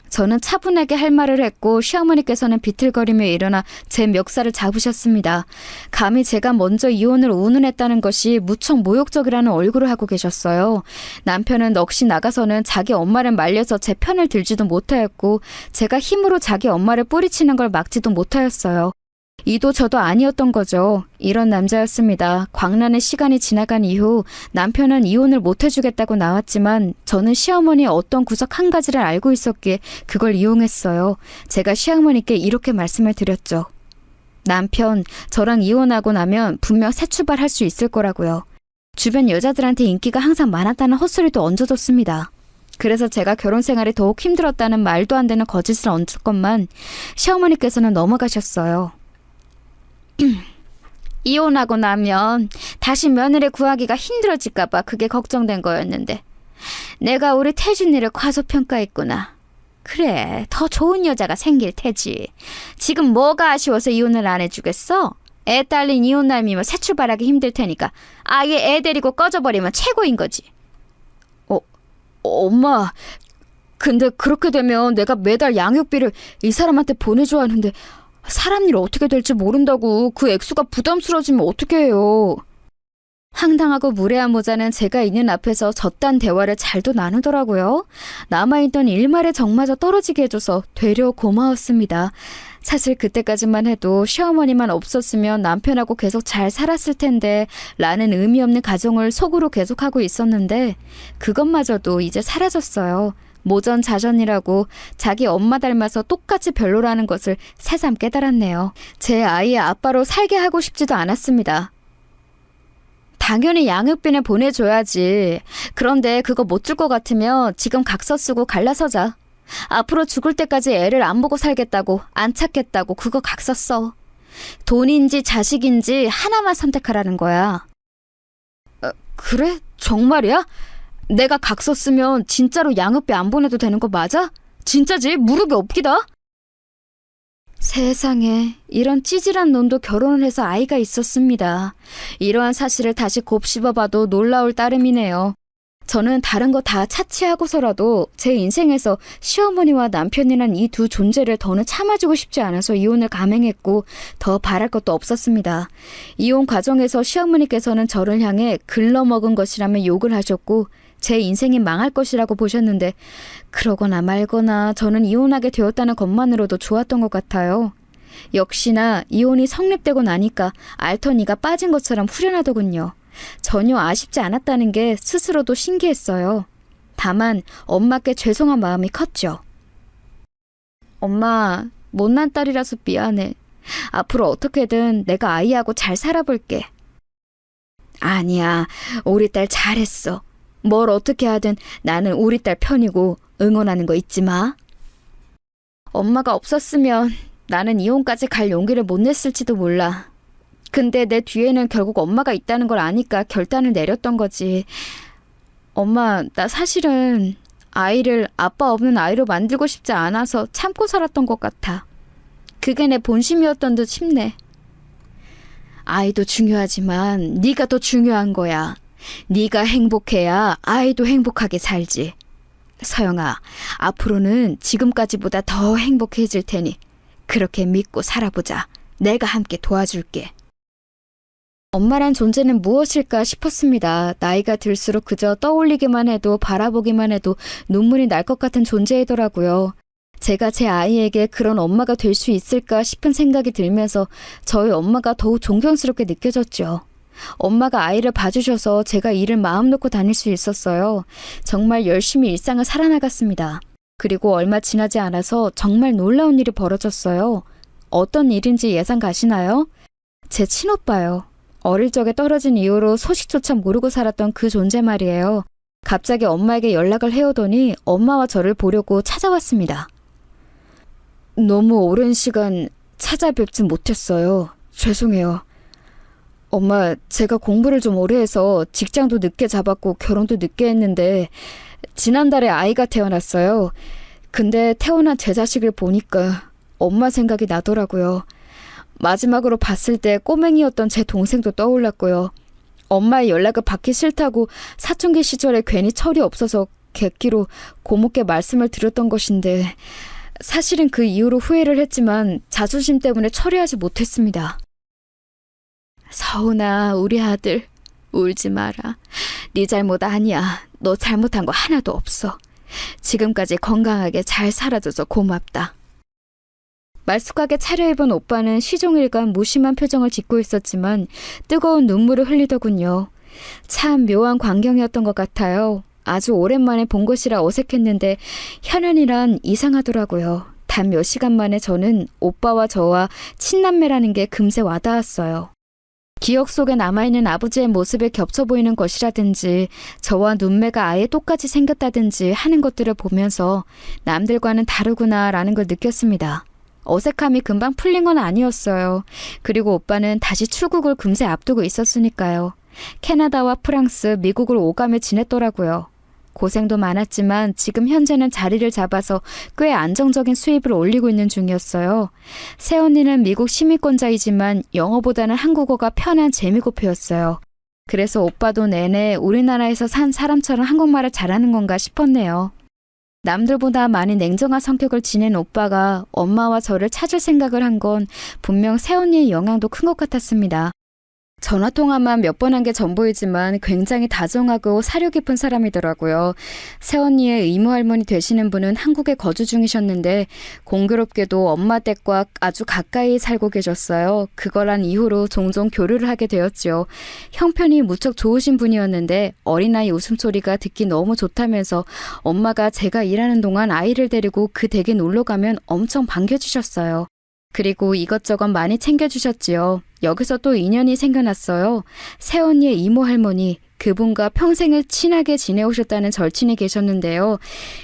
저는 차분하게 할 말을 했고 시어머니께서는 비틀거리며 일어나 제 멱살을 잡으셨습니다. 감히 제가 먼저 이혼을 운운했다는 것이 무척 모욕적이라는 얼굴을 하고 계셨어요. 남편은 넋이 나가서는 자기 엄마를 말려서 제 편을 들지도 못하였고 제가 힘으로 자기 엄마를 뿌리치는 걸 막지도 못하였어요. 이도 저도 아니었던 거죠. 이런 남자였습니다. 광란의 시간이 지나간 이후 남편은 이혼을 못 해주겠다고 나왔지만 저는 시어머니의 어떤 구석 한 가지를 알고 있었기에 그걸 이용했어요. 제가 시어머니께 이렇게 말씀을 드렸죠. 남편, 저랑 이혼하고 나면 분명 새 출발할 수 있을 거라고요. 주변 여자들한테 인기가 항상 많았다는 헛소리도 얹어줬습니다. 그래서 제가 결혼 생활이 더욱 힘들었다는 말도 안 되는 거짓을 얹었건만 시어머니께서는 넘어가셨어요. 이혼하고 나면 다시 며느리 구하기가 힘들어질까봐 그게 걱정된 거였는데 내가 우리 태준이를 과소평가했구나. 그래, 더 좋은 여자가 생길 테지. 지금 뭐가 아쉬워서 이혼을 안 해주겠어? 애 딸린 이혼남이면 새 출발하기 힘들 테니까 아예 애 데리고 꺼져버리면 최고인 거지. 엄마, 근데 그렇게 되면 내가 매달 양육비를 이 사람한테 보내줘야 하는데 사람 일 어떻게 될지 모른다고 그 액수가 부담스러워지면 어떻게 해요. 황당하고 무례한 모자는 제가 있는 앞에서 저딴 대화를 잘도 나누더라고요. 남아있던 일말의 정마저 떨어지게 해줘서 되려 고마웠습니다. 사실 그때까지만 해도 시어머니만 없었으면 남편하고 계속 잘 살았을 텐데 라는 의미 없는 가정을 속으로 계속하고 있었는데 그것마저도 이제 사라졌어요. 모전자전이라고 자기 엄마 닮아서 똑같이 별로라는 것을 새삼 깨달았네요. 제 아이의 아빠로 살게 하고 싶지도 않았습니다. 당연히 양육비는 보내줘야지. 그런데 그거 못 줄 것 같으면 지금 각서 쓰고 갈라서자. 앞으로 죽을 때까지 애를 안 보고 살겠다고, 안 찾겠다고 그거 각서 써. 돈인지 자식인지 하나만 선택하라는 거야. 그래? 정말이야? 내가 각서 쓰면 진짜로 양육비 안 보내도 되는 거 맞아? 진짜지? 무릎이 없기다? 세상에, 이런 찌질한 놈도 결혼을 해서 아이가 있었습니다. 이러한 사실을 다시 곱씹어봐도 놀라울 따름이네요. 저는 다른 거 다 차치하고서라도 제 인생에서 시어머니와 남편이란 이 두 존재를 더는 참아주고 싶지 않아서 이혼을 감행했고 더 바랄 것도 없었습니다. 이혼 과정에서 시어머니께서는 저를 향해 글러먹은 것이라며 욕을 하셨고 제 인생이 망할 것이라고 보셨는데 그러거나 말거나 저는 이혼하게 되었다는 것만으로도 좋았던 것 같아요. 역시나 이혼이 성립되고 나니까 알터니가 빠진 것처럼 후련하더군요. 전혀 아쉽지 않았다는 게 스스로도 신기했어요. 다만 엄마께 죄송한 마음이 컸죠. 엄마, 못난 딸이라서 미안해. 앞으로 어떻게든 내가 아이하고 잘 살아볼게. 아니야, 우리 딸 잘했어. 뭘 어떻게 하든 나는 우리 딸 편이고 응원하는 거 잊지 마. 엄마가 없었으면 나는 이혼까지 갈 용기를 못 냈을지도 몰라. 근데 내 뒤에는 결국 엄마가 있다는 걸 아니까 결단을 내렸던 거지. 엄마, 나 사실은 아이를 아빠 없는 아이로 만들고 싶지 않아서 참고 살았던 것 같아. 그게 내 본심이었던 듯 싶네. 아이도 중요하지만 네가 더 중요한 거야. 네가 행복해야 아이도 행복하게 살지. 서영아, 앞으로는 지금까지보다 더 행복해질 테니 그렇게 믿고 살아보자. 내가 함께 도와줄게. 엄마란 존재는 무엇일까 싶었습니다. 나이가 들수록 그저 떠올리기만 해도 바라보기만 해도 눈물이 날 것 같은 존재이더라고요. 제가 제 아이에게 그런 엄마가 될 수 있을까 싶은 생각이 들면서 저희 엄마가 더욱 존경스럽게 느껴졌죠. 엄마가 아이를 봐주셔서 제가 일을 마음 놓고 다닐 수 있었어요. 정말 열심히 일상을 살아나갔습니다. 그리고 얼마 지나지 않아서 정말 놀라운 일이 벌어졌어요. 어떤 일인지 예상 가시나요? 제 친오빠요. 어릴 적에 떨어진 이후로 소식조차 모르고 살았던 그 존재 말이에요. 갑자기 엄마에게 연락을 해오더니 엄마와 저를 보려고 찾아왔습니다. 너무 오랜 시간 찾아뵙지 못했어요. 죄송해요. 엄마, 제가 공부를 좀 오래 해서 직장도 늦게 잡았고 결혼도 늦게 했는데 지난달에 아이가 태어났어요. 근데 태어난 제 자식을 보니까 엄마 생각이 나더라고요. 마지막으로 봤을 때 꼬맹이였던 제 동생도 떠올랐고요. 엄마의 연락을 받기 싫다고 사춘기 시절에 괜히 철이 없어서 객기로 고모께 말씀을 드렸던 것인데 사실은 그 이후로 후회를 했지만 자존심 때문에 처리하지 못했습니다. 서훈아, 우리 아들 울지 마라. 네 잘못 아니야. 너 잘못한 거 하나도 없어. 지금까지 건강하게 잘 살아줘서 고맙다. 말쑥하게 차려입은 오빠는 시종일관 무심한 표정을 짓고 있었지만 뜨거운 눈물을 흘리더군요. 참 묘한 광경이었던 것 같아요. 아주 오랜만에 본 것이라 어색했는데 현연이란 이상하더라고요. 단 몇 시간 만에 저는 오빠와 저와 친남매라는 게 금세 와닿았어요. 기억 속에 남아있는 아버지의 모습에 겹쳐 보이는 것이라든지 저와 눈매가 아예 똑같이 생겼다든지 하는 것들을 보면서 남들과는 다르구나라는 걸 느꼈습니다. 어색함이 금방 풀린 건 아니었어요. 그리고 오빠는 다시 출국을 금세 앞두고 있었으니까요. 캐나다와 프랑스, 미국을 오가며 지냈더라고요. 고생도 많았지만 지금 현재는 자리를 잡아서 꽤 안정적인 수입을 올리고 있는 중이었어요. 새언니는 미국 시민권자이지만 영어보다는 한국어가 편한 재미고표였어요. 그래서 오빠도 내내 우리나라에서 산 사람처럼 한국말을 잘하는 건가 싶었네요. 남들보다 많이 냉정한 성격을 지닌 오빠가 엄마와 저를 찾을 생각을 한 건 분명 새언니의 영향도 큰 것 같았습니다. 전화통화만 몇 번 한 게 전부이지만 굉장히 다정하고 사려 깊은 사람이더라고요. 새언니의 이모할머니 되시는 분은 한국에 거주 중이셨는데 공교롭게도 엄마 댁과 아주 가까이 살고 계셨어요. 그걸 한 이후로 종종 교류를 하게 되었죠. 형편이 무척 좋으신 분이었는데 어린아이 웃음소리가 듣기 너무 좋다면서 엄마가 제가 일하는 동안 아이를 데리고 그 댁에 놀러 가면 엄청 반겨주셨어요. 그리고 이것저것 많이 챙겨주셨지요. 여기서 또 인연이 생겨났어요. 새언니의 이모 할머니, 그분과 평생을 친하게 지내오셨다는 절친이 계셨는데요.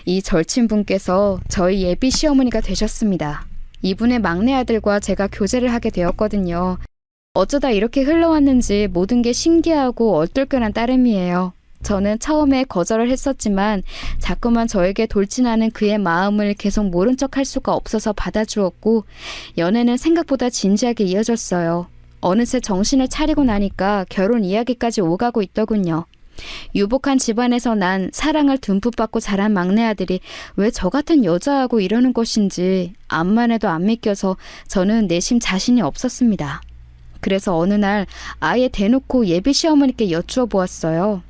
이 절친분께서 저희 예비 시어머니가 되셨습니다. 이분의 막내 아들과 제가 교제를 하게 되었거든요. 어쩌다 이렇게 흘러왔는지 모든 게 신기하고 얼떨결한 따름이에요. 저는 처음에 거절을 했었지만 자꾸만 저에게 돌진하는 그의 마음을 계속 모른 척 할 수가 없어서 받아주었고 연애는 생각보다 진지하게 이어졌어요. 어느새 정신을 차리고 나니까 결혼 이야기까지 오가고 있더군요. 유복한 집안에서 난 사랑을 듬뿍 받고 자란 막내 아들이 왜 저 같은 여자하고 이러는 것인지 암만 해도 안 믿겨서 저는 내심 자신이 없었습니다. 그래서 어느 날 아예 대놓고 예비 시어머니께 여쭈어 보았어요.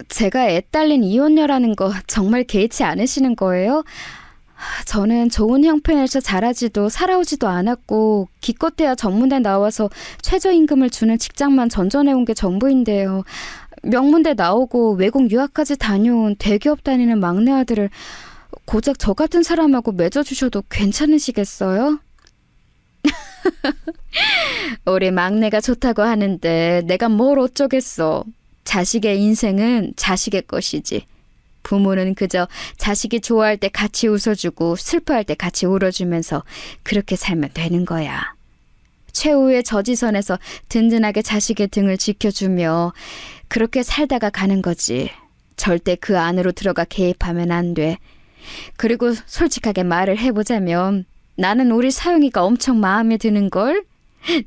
제가 애 딸린 이혼녀라는 거 정말 개의치 않으시는 거예요? 저는 좋은 형편에서 자라지도 살아오지도 않았고 기껏해야 전문대 나와서 최저임금을 주는 직장만 전전해온 게 전부인데요. 명문대 나오고 외국 유학까지 다녀온 대기업 다니는 막내 아들을 고작 저 같은 사람하고 맺어주셔도 괜찮으시겠어요? 우리 막내가 좋다고 하는데 내가 뭘 어쩌겠어. 자식의 인생은 자식의 것이지. 부모는 그저 자식이 좋아할 때 같이 웃어주고 슬퍼할 때 같이 울어주면서 그렇게 살면 되는 거야. 최후의 저지선에서 든든하게 자식의 등을 지켜주며 그렇게 살다가 가는 거지. 절대 그 안으로 들어가 개입하면 안 돼. 그리고 솔직하게 말을 해보자면 나는 우리 사용이가 엄청 마음에 드는걸?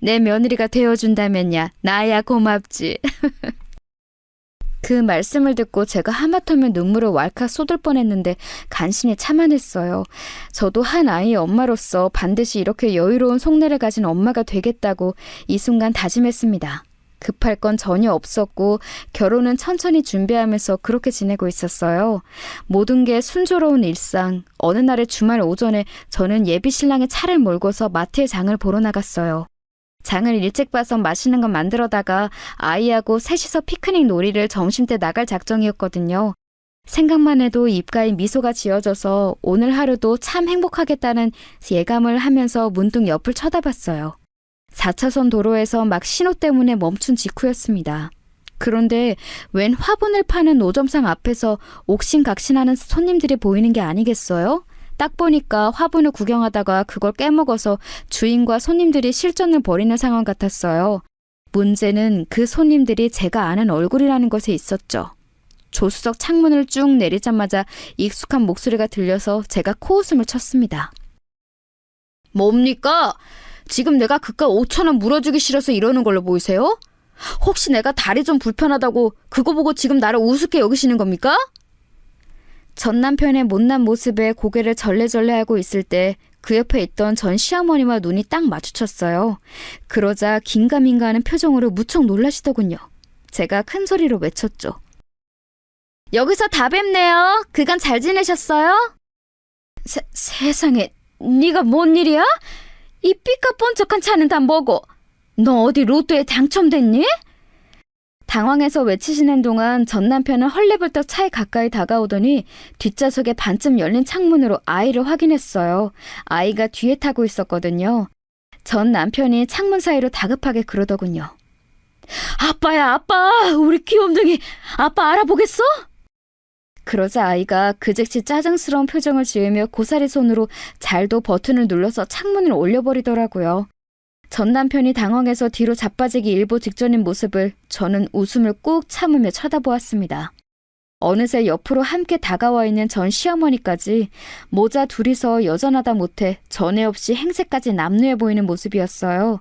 내 며느리가 되어준다면야 나야 고맙지. 그 말씀을 듣고 제가 하마터면 눈물을 왈칵 쏟을 뻔했는데 간신히 참아냈어요. 저도 한 아이의 엄마로서 반드시 이렇게 여유로운 속내를 가진 엄마가 되겠다고 이 순간 다짐했습니다. 급할 건 전혀 없었고 결혼은 천천히 준비하면서 그렇게 지내고 있었어요. 모든 게 순조로운 일상. 어느 날의 주말 오전에 저는 예비 신랑의 차를 몰고서 마트에 장을 보러 나갔어요. 장을 일찍 봐서 맛있는 거 만들어다가 아이하고 셋이서 피크닉 놀이를 점심때 나갈 작정이었거든요. 생각만 해도 입가에 미소가 지어져서 오늘 하루도 참 행복하겠다는 예감을 하면서 문득 옆을 쳐다봤어요. 4차선 도로에서 막 신호 때문에 멈춘 직후였습니다. 그런데 웬 화분을 파는 노점상 앞에서 옥신각신하는 손님들이 보이는 게 아니겠어요? 딱 보니까 화분을 구경하다가 그걸 깨먹어서 주인과 손님들이 실전을 벌이는 상황 같았어요. 문제는 그 손님들이 제가 아는 얼굴이라는 것에 있었죠. 조수석 창문을 쭉 내리자마자 익숙한 목소리가 들려서 제가 코웃음을 쳤습니다. 뭡니까? 지금 내가 그깟 5,000원 물어주기 싫어서 이러는 걸로 보이세요? 혹시 내가 다리 좀 불편하다고 그거 보고 지금 나를 우습게 여기시는 겁니까? 전 남편의 못난 모습에 고개를 절레절레하고 있을 때 그 옆에 있던 전 시어머니와 눈이 딱 마주쳤어요. 그러자 긴가민가하는 표정으로 무척 놀라시더군요. 제가 큰 소리로 외쳤죠. 여기서 다 뵙네요. 그간 잘 지내셨어요? 세상에, 네가 뭔 일이야? 이 삐까뻔쩍한 차는 다 뭐고? 너 어디 로또에 당첨됐니? 당황해서 외치시는 동안 전 남편은 헐레벌떡 차에 가까이 다가오더니 뒷좌석에 반쯤 열린 창문으로 아이를 확인했어요. 아이가 뒤에 타고 있었거든요. 전 남편이 창문 사이로 다급하게 그러더군요. 아빠야, 아빠! 우리 귀염둥이 아빠 알아보겠어? 그러자 아이가 그 즉시 짜증스러운 표정을 지으며 고사리 손으로 잘도 버튼을 눌러서 창문을 올려버리더라고요. 전 남편이 당황해서 뒤로 자빠지기 일보 직전인 모습을 저는 웃음을 꾹 참으며 쳐다보았습니다. 어느새 옆으로 함께 다가와 있는 전 시어머니까지 모자 둘이서 여전하다 못해 전에 없이 행세까지 남루해 보이는 모습이었어요.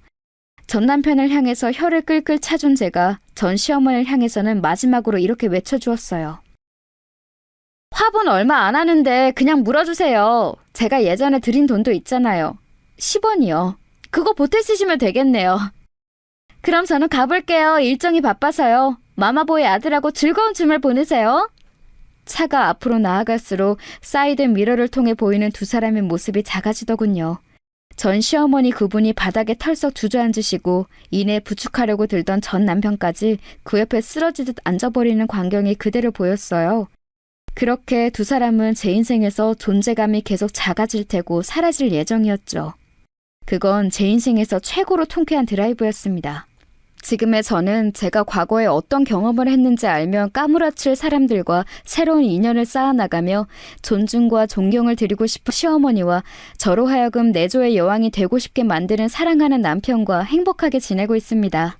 전 남편을 향해서 혀를 끌끌 차준 제가 전 시어머니를 향해서는 마지막으로 이렇게 외쳐주었어요. 화분 얼마 안 하는데 그냥 물어주세요. 제가 예전에 드린 돈도 있잖아요. 10원이요. 그거 보태 쓰시면 되겠네요. 그럼 저는 가볼게요. 일정이 바빠서요. 마마보이 아들하고 즐거운 주말 보내세요. 차가 앞으로 나아갈수록 사이드 미러를 통해 보이는 두 사람의 모습이 작아지더군요. 전 시어머니 그분이 바닥에 털썩 주저앉으시고 이내 부축하려고 들던 전 남편까지 그 옆에 쓰러지듯 앉아버리는 광경이 그대로 보였어요. 그렇게 두 사람은 제 인생에서 존재감이 계속 작아질 테고 사라질 예정이었죠. 그건 제 인생에서 최고로 통쾌한 드라이브였습니다. 지금의 저는 제가 과거에 어떤 경험을 했는지 알면 까무라칠 사람들과 새로운 인연을 쌓아나가며 존중과 존경을 드리고 싶은 시어머니와 저로 하여금 내조의 여왕이 되고 싶게 만드는 사랑하는 남편과 행복하게 지내고 있습니다.